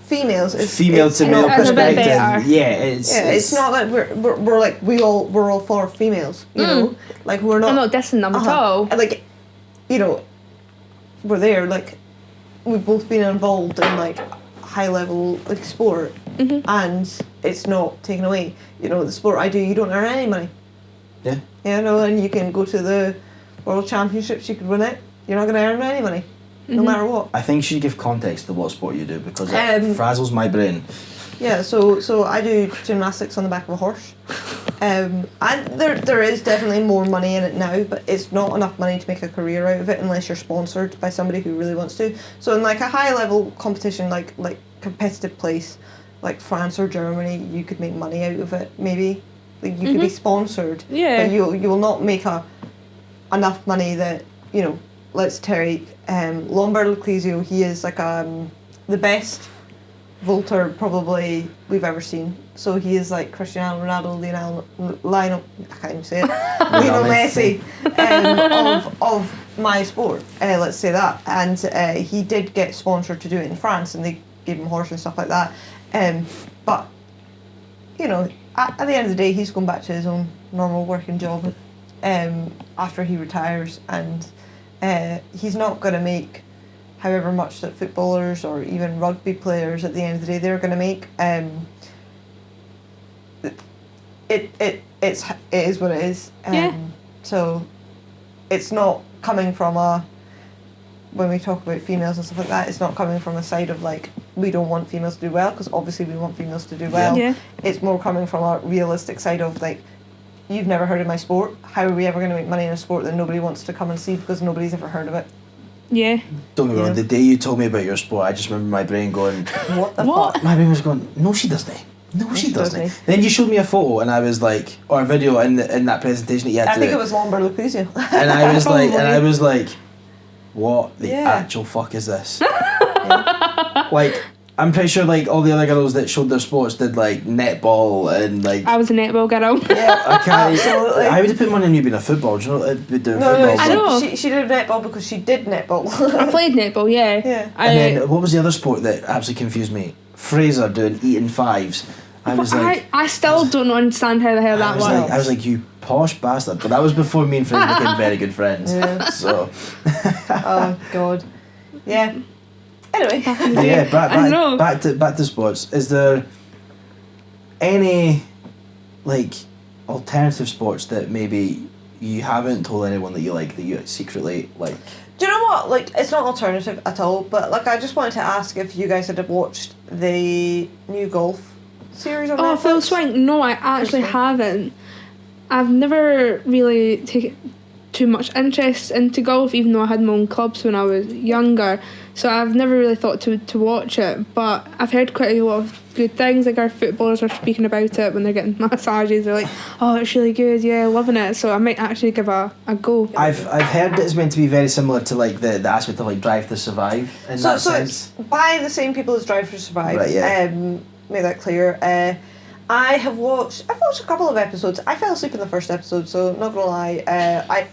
female to male It's a bit perspective, better. it's not like we're like we're all for females, you know, like we're not. I'm not dissing them at all. Like, you know, we're there. Like, we've both been involved in like high level like sport, and it's not taken away. You know, the sport I do, you don't earn any money. Yeah. You know, and you can go to the World Championships, you could win it. You're not going to earn any money, no matter what. I think you should give context to what sport you do because it frazzles my brain. Yeah, so I do gymnastics on the back of a horse. And there is definitely more money in it now, but it's not enough money to make a career out of it unless you're sponsored by somebody who really wants to. So in like a high level competition, like competitive place, like France or Germany, you could make money out of it, maybe. Like you could be sponsored. Yeah. But you will not make enough money that, you know, let's take Lombardo Ecclesio, he is like the best vaulter probably we've ever seen. So he is like Cristiano Ronaldo, Lionel, I can't even say it, Lionel Messi of my sport, let's say that. And he did get sponsored to do it in France, and they gave him a horse and stuff like that. But, you know, at the end of the day, he's going back to his own normal working job after he retires, and he's not going to make however much that footballers or even rugby players at the end of the day they're going to make. It is what it is. So it's not coming from when we talk about females and stuff like that, it's not coming from a side of like we don't want females to do well, because obviously we want females to do well. Yeah. It's more coming from a realistic side of like, you've never heard of my sport, how are we ever going to make money in a sport that nobody wants to come and see because nobody's ever heard of it? Yeah. Don't get me wrong, the day you told me about your sport, I just remember my brain going, What the fuck? My brain was going, no she doesn't. No she doesn't. Then you showed me a photo and I was like, or a video in that presentation that you had I think it was Lombardo Ecclesio. And I was like, what the actual fuck is this? Like, I'm pretty sure like all the other girls that showed their sports did like netball and like. I was a netball girl. Yeah, I can't. absolutely. I would have put money on you being a footballer. Do you know what doing No, football? I know. She did netball because she did netball. I played netball, yeah. Yeah. And then what was the other sport that absolutely confused me? Fraser doing eating fives. I was like, I still don't understand how the hell that works. I was like, you posh bastard. But that was before me and Fraser became very good friends. Yeah. So. Oh God. Yeah. Anyway. Yeah, back to sports. Is there any like alternative sports that maybe you haven't told anyone that you like, that you secretly like? Do you know what? Like, it's not alternative at all, but like, I just wanted to ask if you guys had watched the new golf series on Netflix. Full Swing? No, I actually haven't. I've never really taken too much interest into golf, even though I had my own clubs when I was younger. So I've never really thought to watch it, but I've heard quite a lot of good things. Like our footballers are speaking about it when they're getting massages. They're like, "Oh, it's really good. Yeah, loving it." So I might actually give a go. I've heard it's meant to be very similar to like the aspect of like Drive to Survive in that sense. It's by the same people as Drive to Survive. Right, yeah. Make that clear. I've watched a couple of episodes. I fell asleep in the first episode, so not gonna lie.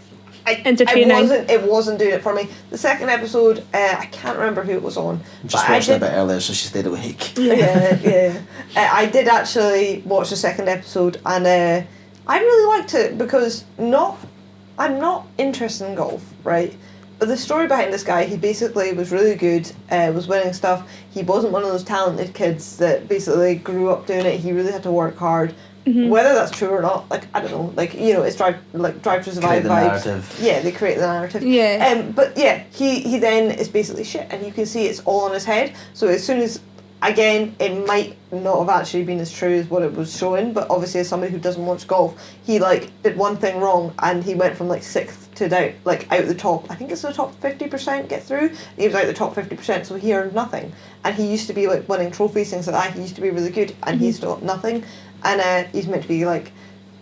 Entertaining. It wasn't doing it for me. The second episode, I can't remember who it was on. Just watched it a bit earlier, so she stayed awake. Yeah. I did actually watch the second episode, and I really liked it because I'm not interested in golf, right? But the story behind this guy, he basically was really good, was winning stuff. He wasn't one of those talented kids that basically grew up doing it. He really had to work hard. Mm-hmm. Whether that's true or not, like, I don't know, like, you know, it's Drive to Survive vibes. Narrative. Yeah, they create the narrative. Yeah. But yeah, he then is basically shit, and you can see it's all on his head. So as soon as, again, it might not have actually been as true as what it was showing, but obviously as somebody who doesn't watch golf, he like did one thing wrong and he went from like 6th to out the top. I think it's the top 50% get through. He was out the top 50%, so he earned nothing. And he used to be like winning trophies, things like that. He used to be really good, and he's got nothing. And he's meant to be like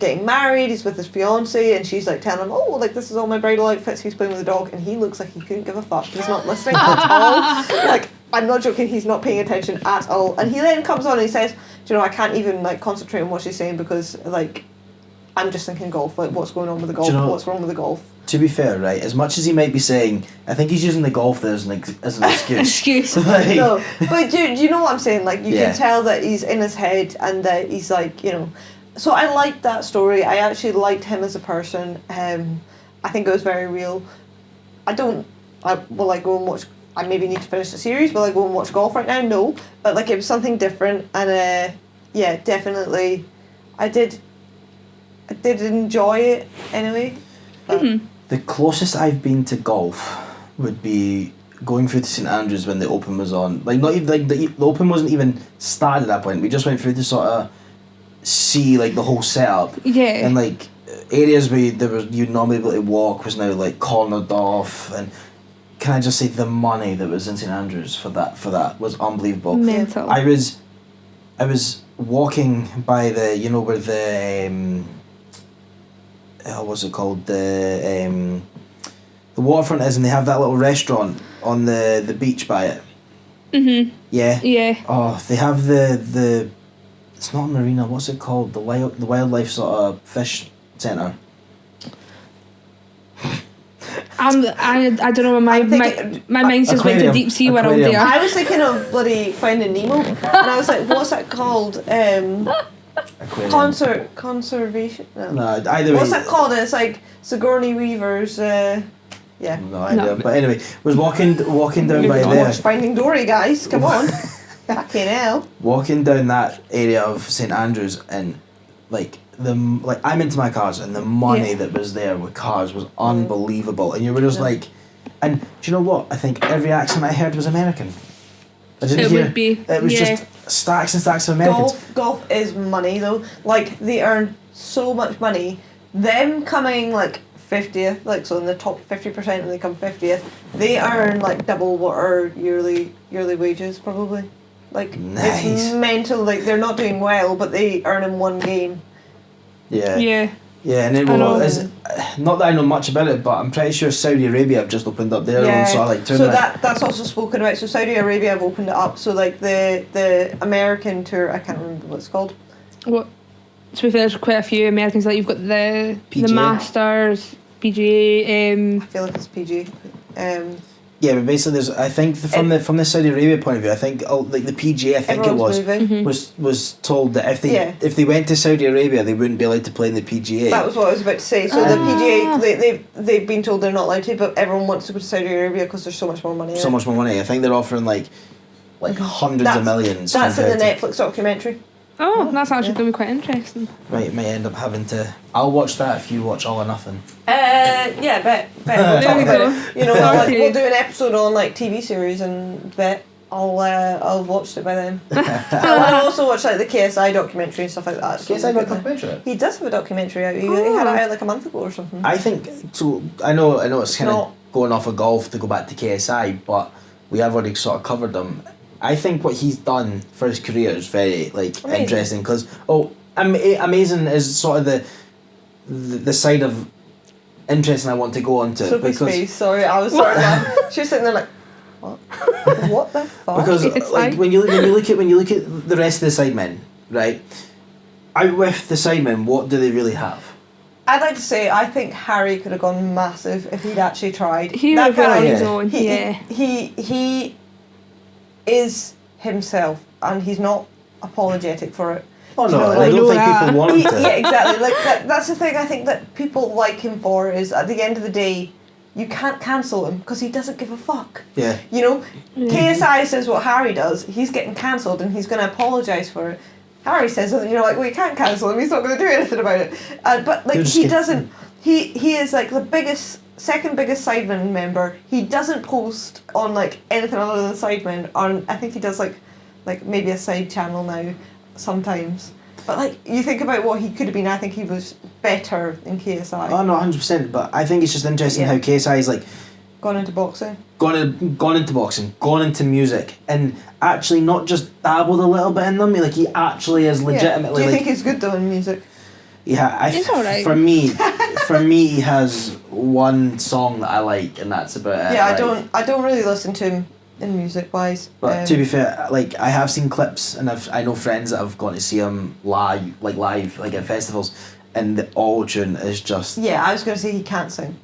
getting married, he's with his fiance, and she's like telling him, oh, like this is all my bridal outfits, he's playing with the dog, and he looks like he couldn't give a fuck. He's not listening at all. Like, I'm not joking, he's not paying attention at all. And he then comes on and he says, do you know, I can't even like concentrate on what she's saying because like I'm just thinking golf, like what's going on with the golf, what's wrong with the golf. To be fair, right, as much as he might be saying, I think he's using the golf there as an excuse. Excuse. Like, No, but do you know what I'm saying? Like, you can tell that he's in his head and that he's like, you know. So I liked that story. I actually liked him as a person. I think it was very real. Will I go and watch, I maybe need to finish the series, will I go and watch golf right now? No. But like, it was something different, and yeah, definitely I did enjoy it anyway. The closest I've been to golf would be going through to St Andrews when the Open was on. Like, not even like the Open wasn't even started at that point. We just went through to sort of see like the whole setup. Yeah. And like areas where you'd normally be able to walk was now like cornered off. And can I just say, the money that was in St Andrews for that was unbelievable. Mental. I was walking by the, you know, where the what's it called, the waterfront is, and they have that little restaurant on the beach by it. Mhm. Yeah. Yeah. Oh, they have the it's not a marina, what's it called, the wildlife sort of fish centre. I don't know, my mind's just went to deep sea world there. I was thinking of bloody Finding Nemo, and I was like, what's that called? Conservation. No, either way. What's that called? And it's like Sigourney Weaver's. Yeah. No idea. But anyway, was walking down by there. Watch Finding Dory, guys. Come on. Fucking hell. Walking down that area of St Andrews, and like I'm into my cars, and the money that was there with cars was unbelievable, and you were just like, and do you know what? I think every accent I heard was American. I didn't hear. Would be. It was just stacks and stacks of Americans. Golf is money though. Like, they earn so much money. Them coming like 50th, like, so in the top 50% and they come 50th, they earn like double what our yearly wages probably. Like, nice. It's mental. Like, they're not doing well, but they earn in one game. Yeah. Yeah. Yeah, and then not that I know much about it, but I'm pretty sure Saudi Arabia have just opened up their own sort of like tournament. So that's also spoken about. So Saudi Arabia have opened it up. So like the American tour, I can't remember what it's called. What? To be fair, there's quite a few Americans. Like, you've got the Masters, PGA. I feel like it's PGA. Yeah, but basically, there's, I think from the Saudi Arabia point of view, I think like the PGA, I think it was told that if they went to Saudi Arabia, they wouldn't be allowed to play in the PGA. That was what I was about to say. So the PGA, they've been told they're not allowed to, but everyone wants to go to Saudi Arabia because there's so much more money. So much more money. I think they're offering like hundreds of millions. That's in the Netflix documentary. Oh, that's actually going to be quite interesting. Might end up having to. I'll watch that if you watch All or Nothing. Yeah, bet. We'll talk about it. You know, we'll do an episode on like TV series, and bet I'll watch it by then. I'll also watch like the KSI documentary and stuff like that. So KSI got a documentary? He does have a documentary out. He had it out like a month ago or something. I think so. I know it's kind of going off of golf to go back to KSI, but we have already sort of covered them. I think what he's done for his career is very interesting, because amazing is sort of the side of interesting I want to go on to. Sophie's face, sorry, I was sorry. She was sitting there like, what? What the fuck? Because like when you look at the rest of the sidemen, right? Out with the sidemen, what do they really have? I'd like to say I think Harry could have gone massive if he'd actually tried. He would have on his own. He is himself, and he's not apologetic for it. Oh no, I don't think people want him to. Yeah, exactly. Like that's the thing I think that people like him for, is at the end of the day, you can't cancel him because he doesn't give a fuck. Yeah. You know, KSI says what Harry does, he's getting cancelled and he's going to apologise for it. Harry says something, you're like, well, you can't cancel him, he's not going to do anything about it. But like, he doesn't. He is like the second biggest Sidemen member. He doesn't post on like anything other than Sidemen. I think he does like maybe a side channel now sometimes. But like, you think about what he could have been, I think he was better than KSI. Oh no, 100%. But I think it's just interesting how KSI is like gone into boxing, gone into boxing, gone into music, and actually not just dabbled a little bit in them. Like, he actually is legitimately. Do you think he's good though in music? Yeah, It's alright. For me, he has one song that I like, and that's about it. Yeah, like, I don't really listen to him in music wise. But to be fair, like I have seen clips, and I know friends that have gone to see him live, like at festivals, and the auto tune is just. Yeah, I was gonna say he can't sing.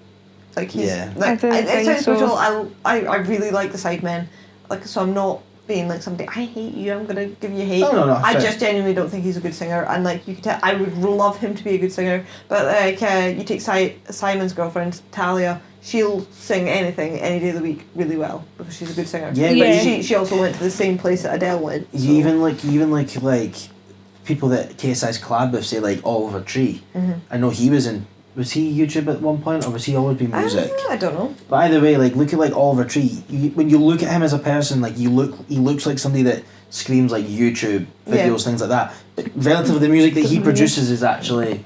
Like he's I like don't it think sounds so. brutal. I really like the Sidemen. Like so I'm not being like somebody, I hate you, I'm gonna give you hate. No, I fair. just genuinely don't think he's a good singer, and like you could tell, I would love him to be a good singer, but like you take Simon's girlfriend Talia, she'll sing anything any day of the week really well because she's a good singer. Yeah, Yeah. But she also went to the same place that Adele went. So. Even like people that KSI's collab with, say like Oliver Tree. Mhm. I know he was in. Was he YouTube at one point, or was he always been music? I don't know. But either way, like look at like Oliver Tree. When you look at him as a person, like he looks like somebody that screams like YouTube videos, things like that. But relative to the music that he produces is actually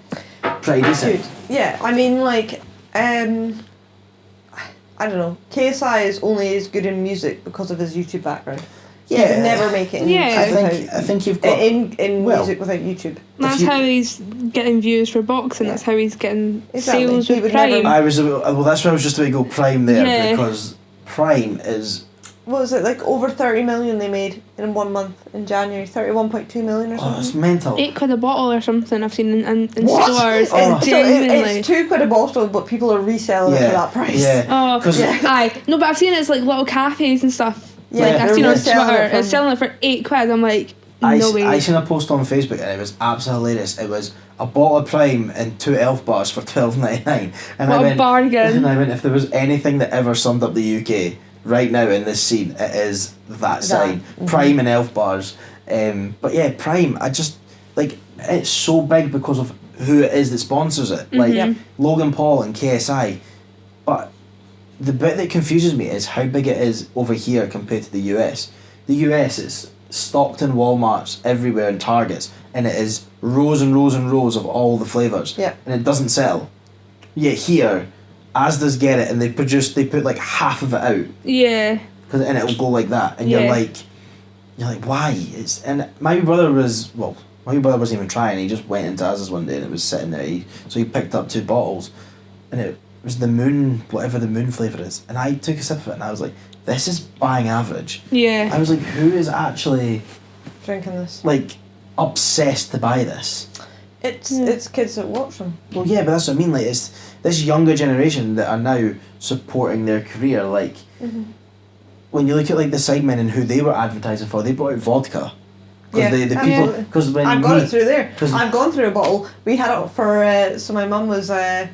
pretty decent. Good. Yeah, I mean like I don't know. KSI is only as good in music because of his YouTube background. He Yeah, could never make it in I think you've got in well, music without YouTube. That's how he's getting views for boxing. That's how he's getting Exactly. sales He with would Prime. never- I was well. That's why I was just about to go Prime there Yeah. because Prime is What was it, like over 30 million they made in 1 month in January? 31.2 million or something? it's mental. £8 a bottle or something I've seen in What? stores. Oh. It's So genuinely. it's £2 a bottle, but people are reselling it for that price. Yeah. Oh, 'Cause- aye. No, but I've seen it's like little cafes and stuff. Yeah, Like I've they're seen on reselling Twitter, it for- it's selling it for £8. I'm like, I no way. seen a post on Facebook and it was absolutely hilarious. It was a bottle of Prime and 2 elf bars for $12.99. And What I a went, bargain. And I went, if there was anything that ever summed up the UK right now in this scene, it is that sign. Mm-hmm. Prime and elf bars. But yeah, Prime, I just like it's so big because of who it is that sponsors it. Like Yep. Logan Paul and KSI. But the bit that confuses me is how big it is over here compared to the US. The US is stocked in Walmarts everywhere and Targets, and it is rows and rows and rows of all the flavours. Yeah. And it doesn't sell. Yet here, Asda's get it and they put like half of it out, Yeah. and it'll go like that, and Yeah. you're like, why? And my brother wasn't even trying. He just went into Asda's one day and it was sitting there. So he picked up 2 bottles, and it was the moon, whatever the moon flavour is. And I took a sip of it and I was like, this is bang average. Yeah. I was like, who is actually Drinking this. like obsessed to buy this? It's kids that watch them. Well, yeah, but that's what I mean. Like, it's this younger generation that are now supporting their career. Like, when you look at like the Sidemen and who they were advertising for, they brought out vodka. Yeah, Because the people, absolutely. because when I've got it through there. 'cause- I've gone through a bottle. We had it for so my mum was at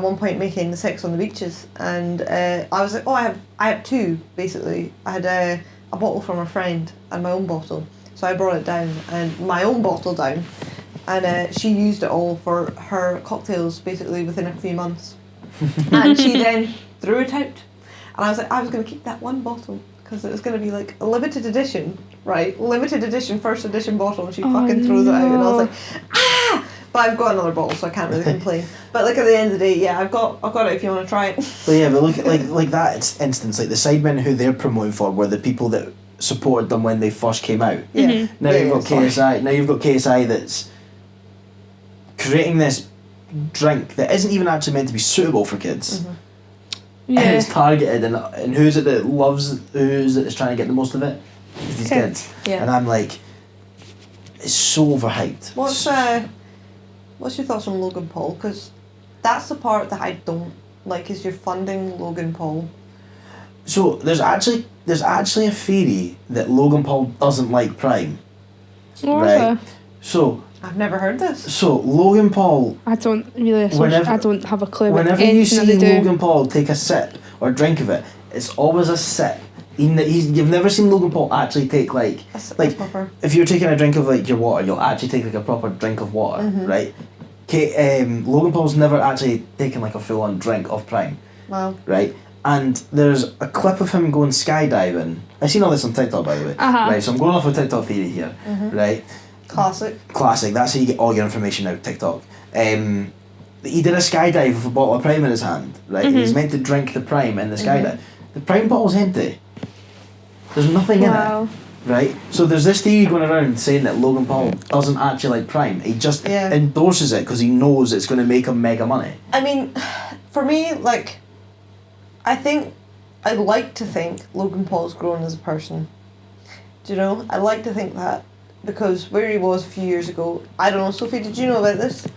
one point making the sex on the beaches, and I was like, oh, I have 2 basically. I had a bottle from a friend and my own bottle, so I brought it down and my own bottle down, and she used it all for her cocktails basically within a few months, and she then threw it out, and I was like, I was going to keep that one bottle because it was going to be like a limited edition, right? Limited edition, first edition bottle, and she fucking throws it out, and I was like, ah! But I've got another bottle, so I can't really complain. But like at the end of the day, yeah, I've got it if you want to try it. But yeah, but look at like that instance, like the Sidemen who they're promoting for were the people that supported them when they first came out. Yeah. Now Yeah, you've got sorry. KSI. Now you've got KSI that's creating this drink that isn't even actually meant to be suitable for kids. Mm-hmm. And Yeah. it's targeted, and who's it that loves? Who's it that's trying to get the most of it? It's these kids. Yeah. And I'm like, it's so overhyped. What's your thoughts on Logan Paul? Because that's the part that I don't like. Is you're funding Logan Paul? So there's actually a theory that Logan Paul doesn't like Prime. What Right. was So I've never heard this. Logan Paul. I don't really I don't have a clue about Whenever you anything that see they do. Logan Paul take a sip or drink of it, it's always a sip. You've never seen Logan Paul actually take like Proper. if you're taking a drink of like your water, you'll actually take like a proper drink of water, right? Logan Paul's never actually taken like a full on drink of Prime, Wow. right? And there's a clip of him going skydiving. I seen all this on TikTok, by the way. Uh-huh. Right, so I'm going off a TikTok theory here, right? Classic. Classic. That's how you get all your information out. TikTok. He did a skydive with a bottle of Prime in his hand, right? And he's meant to drink the Prime in the skydive. The Prime bottle's empty. There's nothing in Wow. it. Right? So there's this theory going around saying that Logan Paul doesn't actually like Prime. He just endorses it because he knows it's going to make him mega money. I mean, for me, like, I'd like to think Logan Paul's grown as a person. Do you know? I like to think that. Because where he was a few years ago, I don't know, Sophie, did you know about this?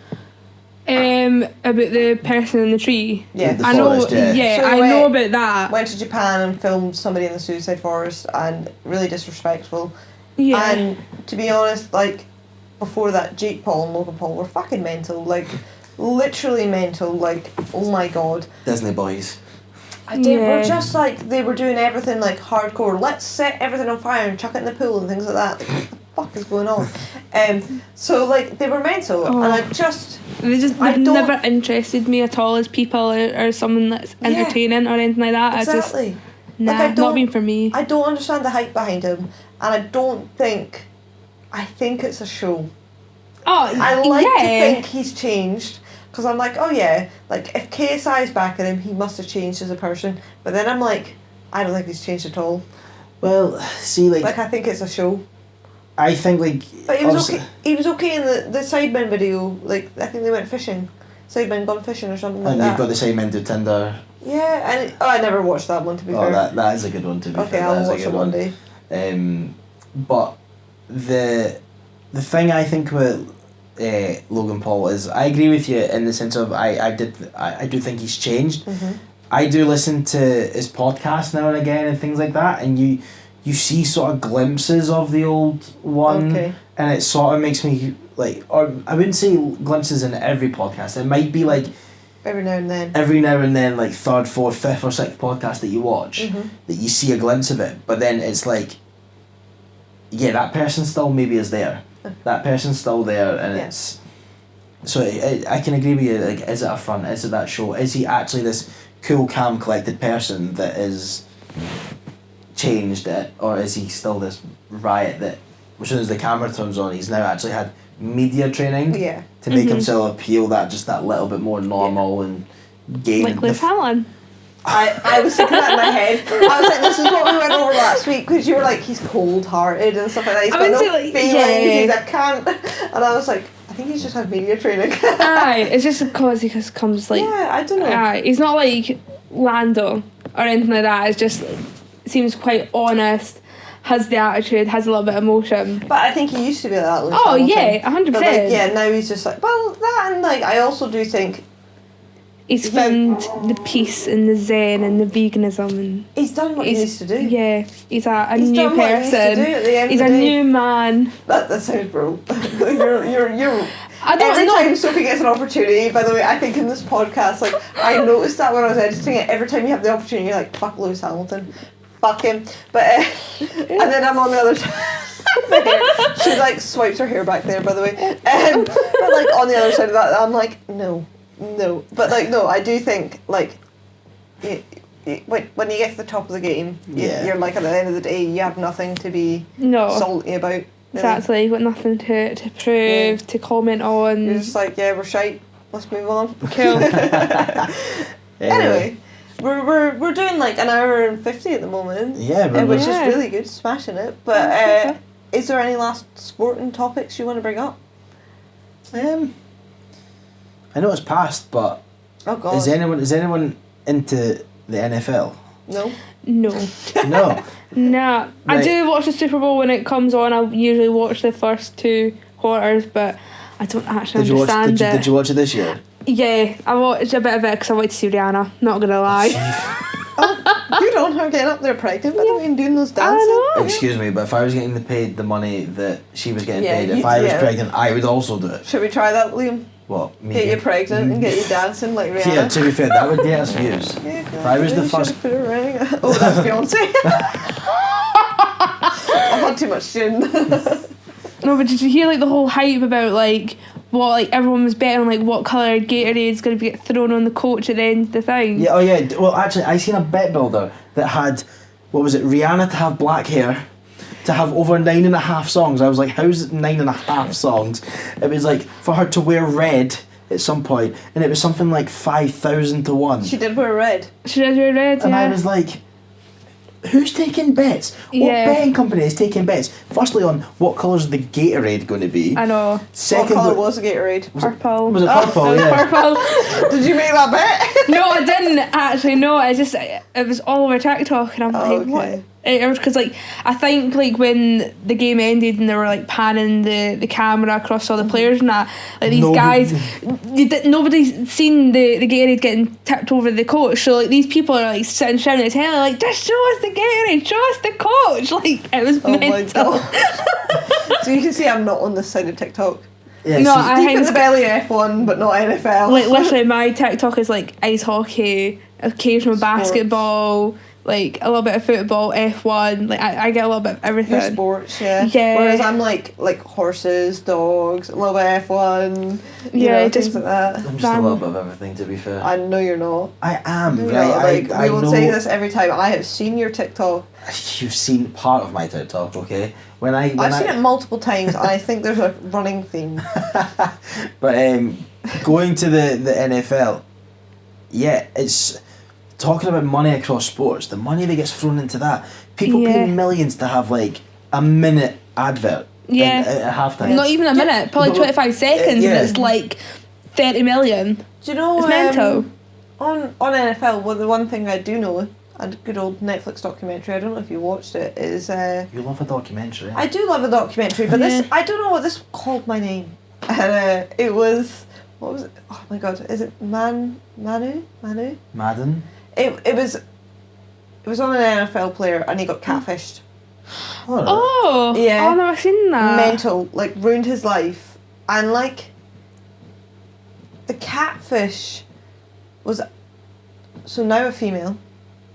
About the person in the tree. Yeah, I know. Yeah, so I know about that. Went to Japan and filmed somebody in the suicide forest, and really disrespectful. Yeah. And to be honest, like, before that, Jake Paul and Logan Paul were fucking mental, like, literally mental, like, oh my god. Disney boys. They were just like, they were doing everything like hardcore. Let's set everything on fire and chuck it in the pool and things like that. Like, what the fuck is going on? So like they were mental, and they've never interested me at all as people or someone that's entertaining or anything like that. Exactly. Not been for me. I don't understand the hype behind him, and I think it's a show. I like to think he's changed. Because I'm like, oh yeah, like if KSI is backing him, he must have changed as a person. But then I'm like, I don't think he's changed at all. Well, see, like I think it's a show. I think like. But he was okay. He was okay in the Sidemen video. Like I think they went fishing, Sidemen gone fishing or something like that. And you've got the Sidemen do Tinder. Yeah, and I never watched that one to be fair. Oh, that is a good one to be fair. Okay, I'll watch it one day. But the thing I think about Logan Paul is I agree with you in the sense of I do think he's changed. Mm-hmm. I do listen to his podcast now and again and things like that, and you see sort of glimpses of the old one, and it sort of makes me like, or I wouldn't say glimpses in every podcast. It might be like every now and then, like third, fourth, fifth, or sixth podcast that you watch, that you see a glimpse of it, but then it's like, yeah, that person still maybe is there. That person's still there, and it's so I can agree with you. Like, is it a front? Is it that show? Is he actually this cool, calm, collected person that is changed it, or is he still this riot that, as soon as the camera turns on, he's now actually had media training to make himself appeal that little bit more normal and gain like Liz Allen. I was thinking that in my head. I was like, this is what we went over last week, because you were like, he's cold-hearted and stuff like that. He's got no feelings, he's a cunt. And I was like, I think he's just had media training. Aye, it's just because he just comes like... Yeah, I don't know. Aye, he's not like Lando or anything like that. It's just, seems quite honest, has the attitude, has a little bit of emotion. But I think he used to be like that. Oh, yeah, 100%. But like, yeah, now he's just like, well, that, and like, I also do think... He's found the peace and the zen and the veganism, and he's done what he needs to do. Yeah, he's a new person. He's a new man. That sounds bro. you're. I don't every know. time Sophie gets an opportunity, by the way, I think in this podcast, like I noticed that when I was editing it, every time you have the opportunity, you're like, fuck Lewis Hamilton, fuck him. But and then I'm on the other side. She like swipes her hair back there, by the way. But like on the other side of that, I'm like, no, but like no, I do think like when you get to the top of the game, you're like at the end of the day, you have nothing to be salty about. Really. Exactly, you've got nothing to prove, to comment on. You're just like, yeah, we're shite. Let's move on. Cool. Anyway, we're doing like an hour and 50 at the moment. Yeah, which is really good, smashing it. But is there any last sporting topics you want to bring up? I know it's past, but oh god, is anyone into the NFL? No. No. Nah. Right. I do watch the Super Bowl when it comes on. I usually watch the first 2 quarters, but I don't actually understand it. Did you watch it this year? Yeah, I watched a bit of it because I wanted to see Rihanna. Not gonna lie. Good on her getting up there pregnant, by the way, and doing those dances. I know. Excuse me, but if I was getting paid the money that she was getting paid, if I was pregnant, I would also do it. Should we try that, Liam? What? Me get you pregnant and get you dancing like Rihanna? Yeah, to be fair, that would get us views. If I was the first... Oh, that's Beyonce. I've had too much gin. No, but did you hear like the whole hype about like what like everyone was betting on like what colour Gatorade's going to get thrown on the coach at the end of the thing? Yeah, oh yeah. Well, actually, I seen a bet builder that had, what was it, Rihanna to have black hair, to have over 9.5 songs. I was like, how's it 9.5 songs? It was like for her to wear red at some point, and it was something like 5,000 to 1. She did wear red. She did wear red, and I was like, who's taking bets? What Yeah. betting company is taking bets? Firstly, on what colour's the Gatorade going to be? I know. What colour was the Gatorade? Purple. Was it purple? It was Yeah. purple. Did you make that bet? No, I didn't actually. No, it was all over TikTok, and I'm like, what? It was because I think when the game ended and they were like panning the camera across all the players and that, like these guys, nobody's seen the Gatorade getting tipped over the coach. So like these people are like sitting shouting at the telly like, just show us the Gatorade, show us the coach. Like it was mental. My God. So you can see I'm not on this side of TikTok. Yeah, No, see, I Deep think in the belly F1, but not NFL. like literally my TikTok is like ice hockey, occasional basketball, like a little bit of football, F1. Like I get a little bit of everything. Your sports, yeah. Yeah. Whereas I'm like horses, dogs, a little bit of F1, you know, just things like that. I'm just a little bit of everything, to be fair. I know you're not. I am, You right? know, like, I we will know. say this every time. I have seen your TikTok. You've seen part of my TikTok, okay? I've seen it multiple times, and I think there's a running theme. But going to the NFL, yeah, it's talking about money across sports. The money that gets thrown into that, people pay millions to have like a minute advert. Yeah. At halftime. Not even a minute, probably 25 seconds, yeah. and it's like 30 million. Do you know? It's mental. On NFL, well, the one thing I do know, a good old Netflix documentary, I don't know if you watched it, is... You love a documentary. I do love a documentary, but this, I don't know what this called my name. And it was... What was it? Oh my God, is it Manu? Madden? It was on an NFL player and he got catfished. Oh, Yeah. I've never seen that. Mental, like ruined his life. And like, the catfish was... So now a female,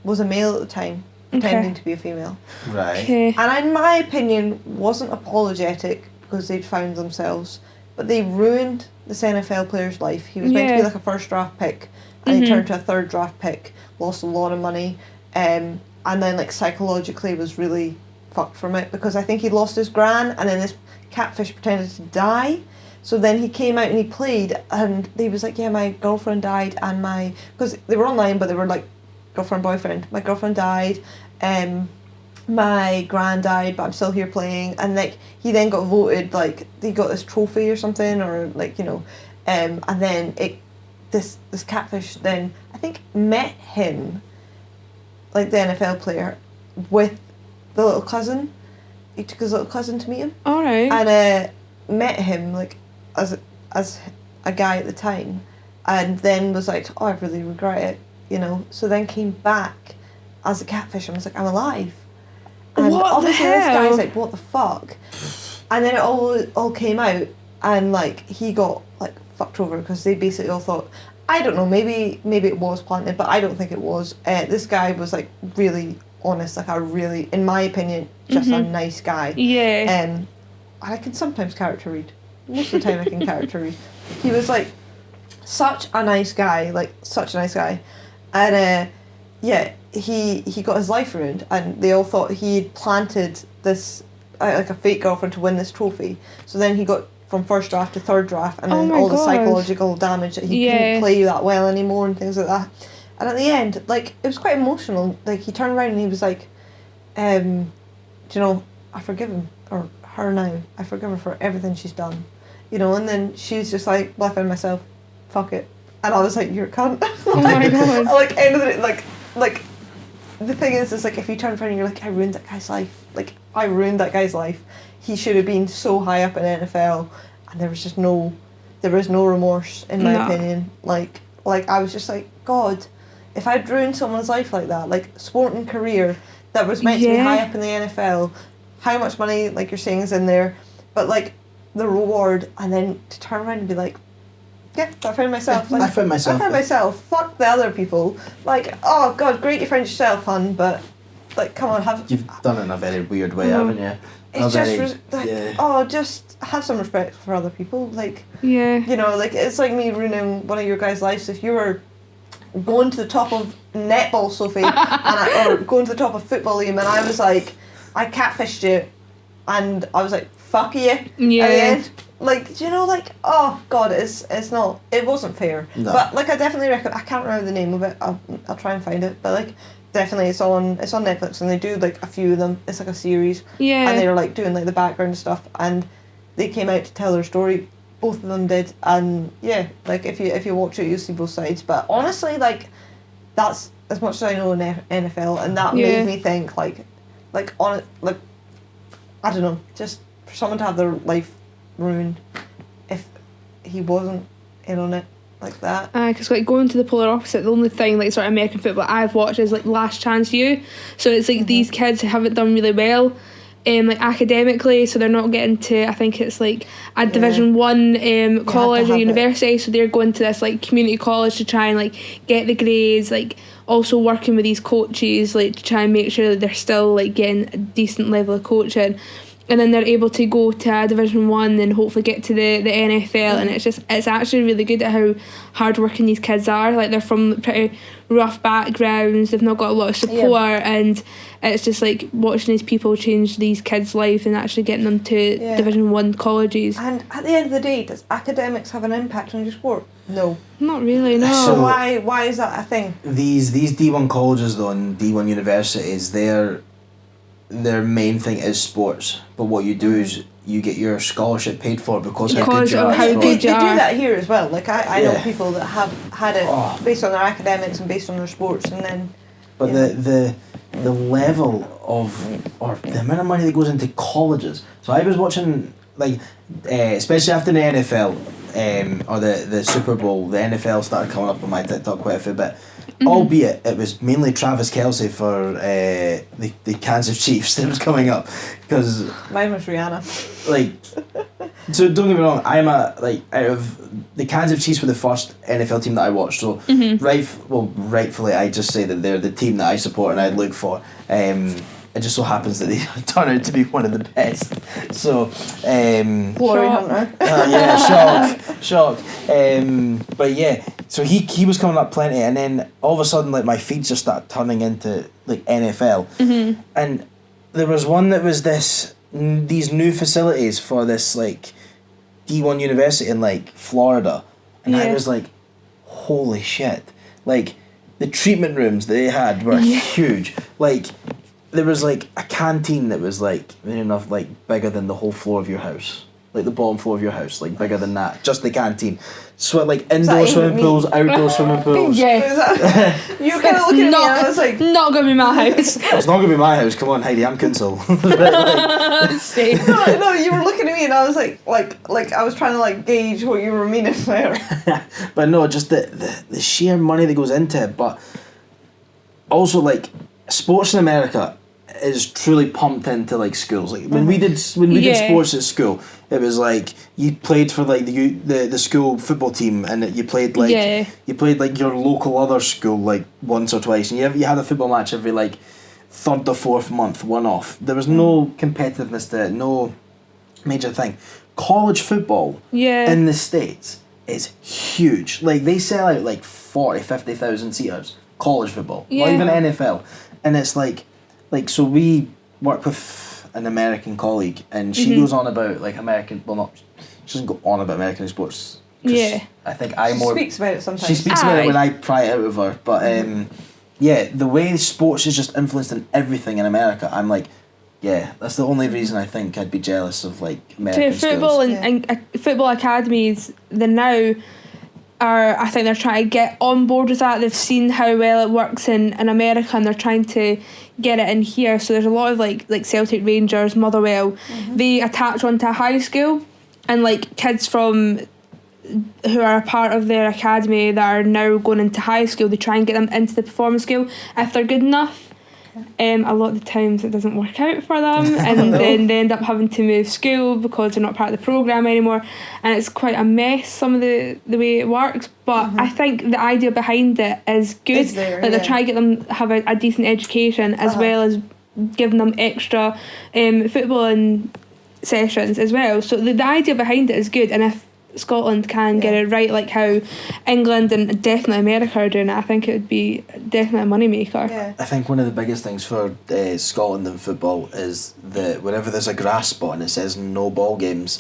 was a male at the time, pretending to be a female. Right. Okay. And in my opinion, wasn't apologetic because they'd found themselves, but they ruined this NFL player's life. He was meant to be like a first draft pick, and he turned to a third draft pick, lost a lot of money, and then like psychologically was really fucked from it because I think he lost his gran, and then this catfish pretended to die. So then he came out and he played, and he was like, yeah, my girlfriend died, and because they were online, but they were like girlfriend, boyfriend. My girlfriend died, my gran died, but I'm still here playing. And like he then got voted, like he got this trophy or something, or like, you know, and then this catfish then I think met him, like the NFL player, with the little cousin. He took his little cousin to meet him. Alright. And met him like as a guy at the time, and then was like, oh, I really regret it, you know. So then came back as a catfish and was like, I'm alive. And what obviously the this hell? guy's like, what the fuck? And then it all came out, and like he got like fucked over because they basically all thought, I don't know, maybe it was planted, but I don't think it was. This guy was like really honest, like in my opinion, just a nice guy. Yeah. I can sometimes character read. Most of the time I can character read. He was like such a nice guy, and yeah, he got his life ruined, and they all thought he'd planted this like a fake girlfriend to win this trophy. So then he got from first draft to third draft, and then all the psychological damage that he couldn't play that well anymore and things like that. And at the end, like, it was quite emotional. Like, he turned around and he was like, do you know, I forgive him, or her now, I forgive her for everything she's done. You know, and then she's just like, well, I found myself, fuck it. And I was like, you're a cunt. Oh my God. Like, end of it, like, the thing is like, if you turn around and you're like, I ruined that guy's life. Like, I ruined that guy's life. He should have been so high up in NFL, and there was no remorse, in my opinion. Like, I was just like, God, if I'd ruined someone's life like that, like, sporting career that was meant to be high up in the NFL, how much money, like you're saying, is in there, but, like, the reward, and then to turn around and be like, yeah, I found myself. Yeah, like, I found myself. Fuck the other people. Like, oh, God, great you found yourself, hun, but, like, come on, You've done it in a very weird way, haven't you? It's just have some respect for other people. Like, you know, like, it's like me ruining one of your guys' lives. If you were going to the top of netball, Sophie, or going to the top of football, Liam, and I was like, I catfished you, and I was like, fuck you. At the end. Like, do you know, like, oh, God, it wasn't fair. No. But, like, I definitely recommend, I can't remember the name of it, I'll try and find it, but, like, definitely it's on Netflix, and they do like a few of them. It's like a series, Yeah. and they're like doing like the background stuff, and they came out to tell their story. Both of them did, and yeah, like if you watch it, you'll see both sides. But honestly, like that's as much as I know in NFL, and that made me think like on like I don't know, just for someone to have their life ruined if he wasn't in on it like that. Because like going to the polar opposite, the only thing like sort of American football I've watched is like Last Chance U. So it's like these kids who haven't done really well, like academically, so they're not getting to, I think it's like a Division 1 college or university, so they're going to this like community college to try and like get the grades, like also working with these coaches like to try and make sure that they're still like getting a decent level of coaching, and then they're able to go to a Division 1 and hopefully get to the NFL. And it's actually really good at how hard working these kids are. Like they're from pretty rough backgrounds, they've not got a lot of support, and it's just like watching these people change these kids' life and actually getting them to Division 1 colleges. And at the end of the day, does academics have an impact on your sport? No. Not really, no. So why is that a thing? These D1 colleges though and D1 universities, their main thing is sports. But what you do is you get your scholarship paid for because how good you are. They do that here as well. Like I know people that have had it based on their academics and based on their sports, and then. But the level of or the amount of money that goes into colleges. So I was watching like especially after the NFL or the Super Bowl, the NFL started coming up on my TikTok quite a fair bit. Albeit it was mainly Travis Kelce for the Kansas Chiefs that was coming up, because mine was Rihanna. Like, so don't get me wrong, I'm out of the Kansas Chiefs were the first NFL team that I watched. So rightfully I just say that they're the team that I support and I'd look for. It just so happens that they turn out to be one of the best. So, Glory Hunter. Shock. But yeah, so he was coming up plenty, and then all of a sudden, like my feed just started turning into like NFL, and there was one that was these new facilities for this like D1 university in like Florida, and I was like, holy shit! Like the treatment rooms they had were huge, like. There was like a canteen that was like enough like bigger than the whole floor of your house, like the bottom floor of your house, like bigger than that. Just the canteen. So like indoor swimming pools, outdoor swimming pools. Yeah. You were kind of looking at me and I was like, not gonna be my house. It's not gonna be my house. Come on, Heidi, I'm Kunsel. No, you were looking at me and I was like I was trying to like gauge what you were meaning there. But no, just the sheer money that goes into it, but also like sports in America is truly pumped into like schools. Like when we did sports at school, it was like you played for like the school football team, and you played like your local other school like once or twice, and you had a football match every like third or fourth month, one off. There was no competitiveness to it, no major thing. College football in the States is huge. Like they sell out like 40,000-50,000 seaters. College football, not even NFL, and it's like so we work with an American colleague, and she goes on about like American. Well, not she doesn't go on about American sports. I think she speaks about it sometimes. She speaks about it when I pry it out of her, but the way sports is just influenced in everything in America. I'm like, that's the only reason I think I'd be jealous of like American football schools. and football academies. Now. I think they're trying to get on board with that. They've seen how well it works in America, and they're trying to get it in here. So there's a lot of like Celtic, Rangers, Motherwell. They attach onto a high school, and like kids from who are a part of their academy that are now going into high school, they try and get them into the performance school if they're good enough. A lot of the times it doesn't work out for them, and then they end up having to move school because they're not part of the programme anymore, and it's quite a mess, some of the way it works. But I think the idea behind it is good. They're trying to get them to have a decent education, as well as giving them extra footballing sessions as well. So the idea behind it is good, and if Scotland can get it right, like how England and definitely America are doing it, I think it would be definitely a money maker. I think one of the biggest things for Scotland in football is that whenever there's a grass spot and it says no ball games,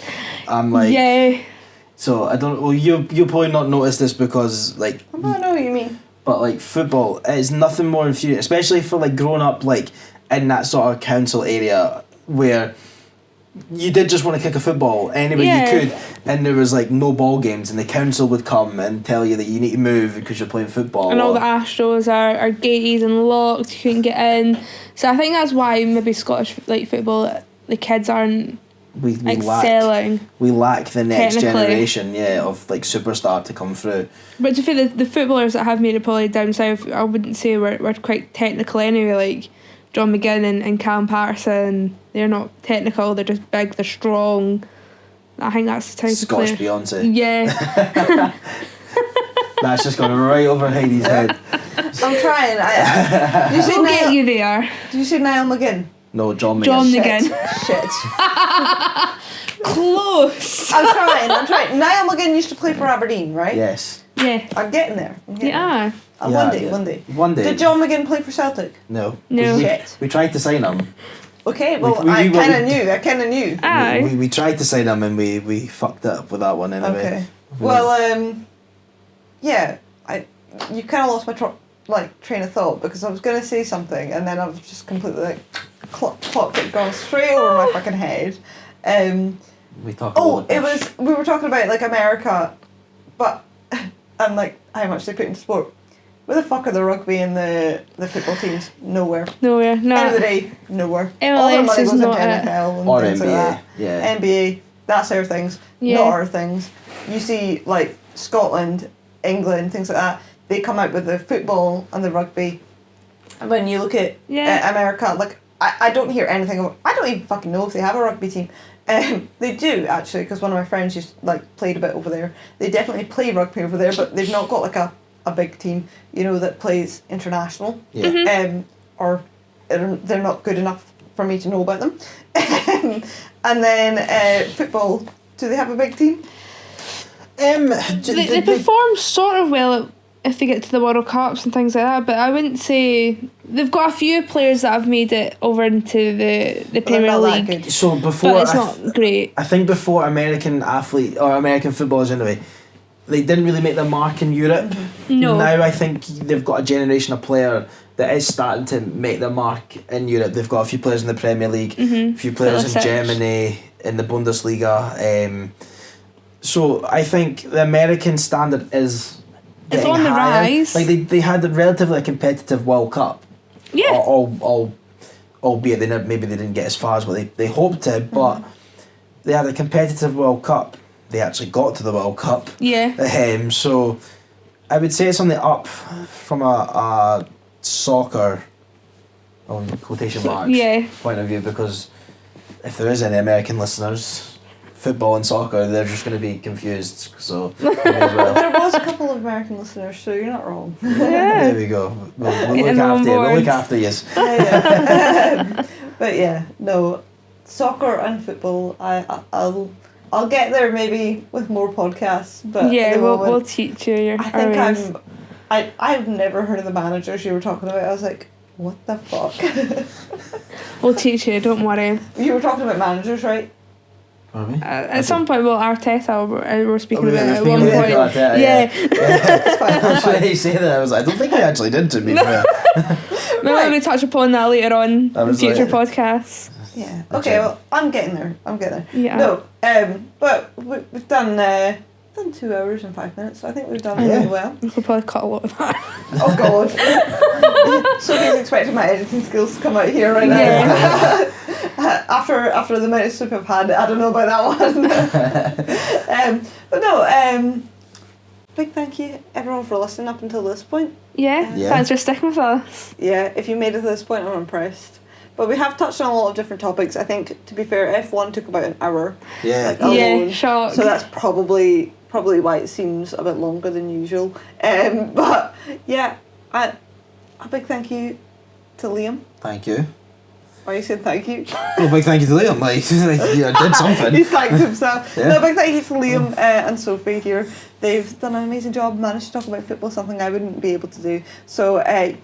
I'm like, so I don't. Well, you'll probably not notice this because like. I don't know what you mean. but like football is nothing more infuriating, especially for like growing up like in that sort of council area where you did just want to kick a football anyway you could, and there was like no ball games, and the council would come and tell you that you need to move because you're playing football. And all the Astros are gated and locked, you couldn't get in. So I think that's why maybe Scottish like football, the kids aren't we excelling. We lack the next technically. generation, of like superstar to come through. But to feel the footballers that have made it probably down south, I wouldn't say we're quite technical anyway. Like John McGinn and Callum Patterson, they're not technical. They're just big. They're strong. I think that's the type Scottish of player. Beyonce. Yeah. That's just gone right over Heidi's head. I'm trying. Did you say We'll get Niall? you there. Did you say Niall McGinn? No, John McGinn. John Shit. McGinn. Shit. Close. I'm trying. Niall McGinn used to play for Aberdeen, right? Yes. Yeah. I'm getting there. Yeah. One day. Did John McGinn play for Celtic? No. No. Shit. We tried to sign him. Okay, well, We I knew kind what of knew. I kind of knew. Aye. We tried to sign him and we fucked it up with that one anyway. Okay. Well, yeah, you kind of lost my train of thought because I was going to say something and then I've just completely clocked it gone straight over my fucking head. We talked about we were talking about like America, but and like how much they put into sport. Where the fuck are the rugby and the football teams? Nowhere. Nowhere. No. End of the day, nowhere. MLS All their money is goes into not it. NFL and Or things like NBA, that. yeah. NBA, that's our things, Yeah. not our things. You see, like Scotland, England, things like that. They come out with the football and the rugby. And when you look at America, like I don't hear anything. I don't even fucking know if they have a rugby team. They do actually, because one of my friends just like played a bit over there. They definitely play rugby over there, but they've not got like a big team, that plays international. Yeah. Mm-hmm. Or they're not good enough for me to know about them. And then football, do they have a big team? They perform sort of well if they get to the World Cups and things like that, but I wouldn't say they've got a few players that have made it over into the Premier not that League. good. So before But it's not great. I think before American athlete or American footballers anyway, they didn't really make their mark in Europe. Mm-hmm. No. Now I think they've got a generation of player that is starting to make their mark in Europe. They've got a few players in the Premier League, a few players in Pulisic. Germany, in the Bundesliga. So I think the American standard is It's getting on the higher. rise. Like they had a relatively competitive World Cup. Yeah. Albeit maybe they didn't get as far as what they hoped to, but they had a competitive World Cup. They actually got to the World Cup. Yeah. So I would say it's on the up from a soccer, on quotation marks, point of view, because if there is any American listeners, football and soccer, they're just going to be confused. So maybe as well. There was a couple of American listeners, so you're not wrong. There we go. We'll Getting look after you. on We'll look board. after you. But yeah, no, soccer and football. I'll get there maybe with more podcasts. But at the we'll moment, teach you your I think ways. I've never heard of the managers you were talking about. I was like, what the fuck? We'll teach you, don't worry. You were talking about managers, right? Pardon me? At some point, Arteta, we're speaking Oh, yeah, about it at we're one speaking point. about Arteta, yeah. It's fine. I'm It's sure fine. you say that. I was like, I don't think I actually did, to be fair. Maybe we touch upon that later on That in was future like- podcasts. Yeah. Okay. Well, I'm getting there. Yeah. No. But we've done 2 hours and 5 minutes. So I think we've done really well. We could probably cut a lot of that. Oh God. Sophie's expecting my editing skills to come out here right now. Yeah. After the amount of soup I've had, I don't know about that one. But no. Big thank you everyone for listening up until this point. Yeah. Yeah. Thanks for sticking with us. Yeah, if you made it to this point, I'm impressed. But we have touched on a lot of different topics. I think, to be fair, F1 took about an hour. Yeah. Alone. Yeah, shock. So that's probably why it seems a bit longer than usual. But yeah, a big thank you to Liam. Thank you. Why you said thank you? Well, big thank you to Liam. Like, I did something. He thanked himself. Yeah. No, big thank you to Liam and Sophie here. They've done an amazing job, managed to talk about football, something I wouldn't be able to do. So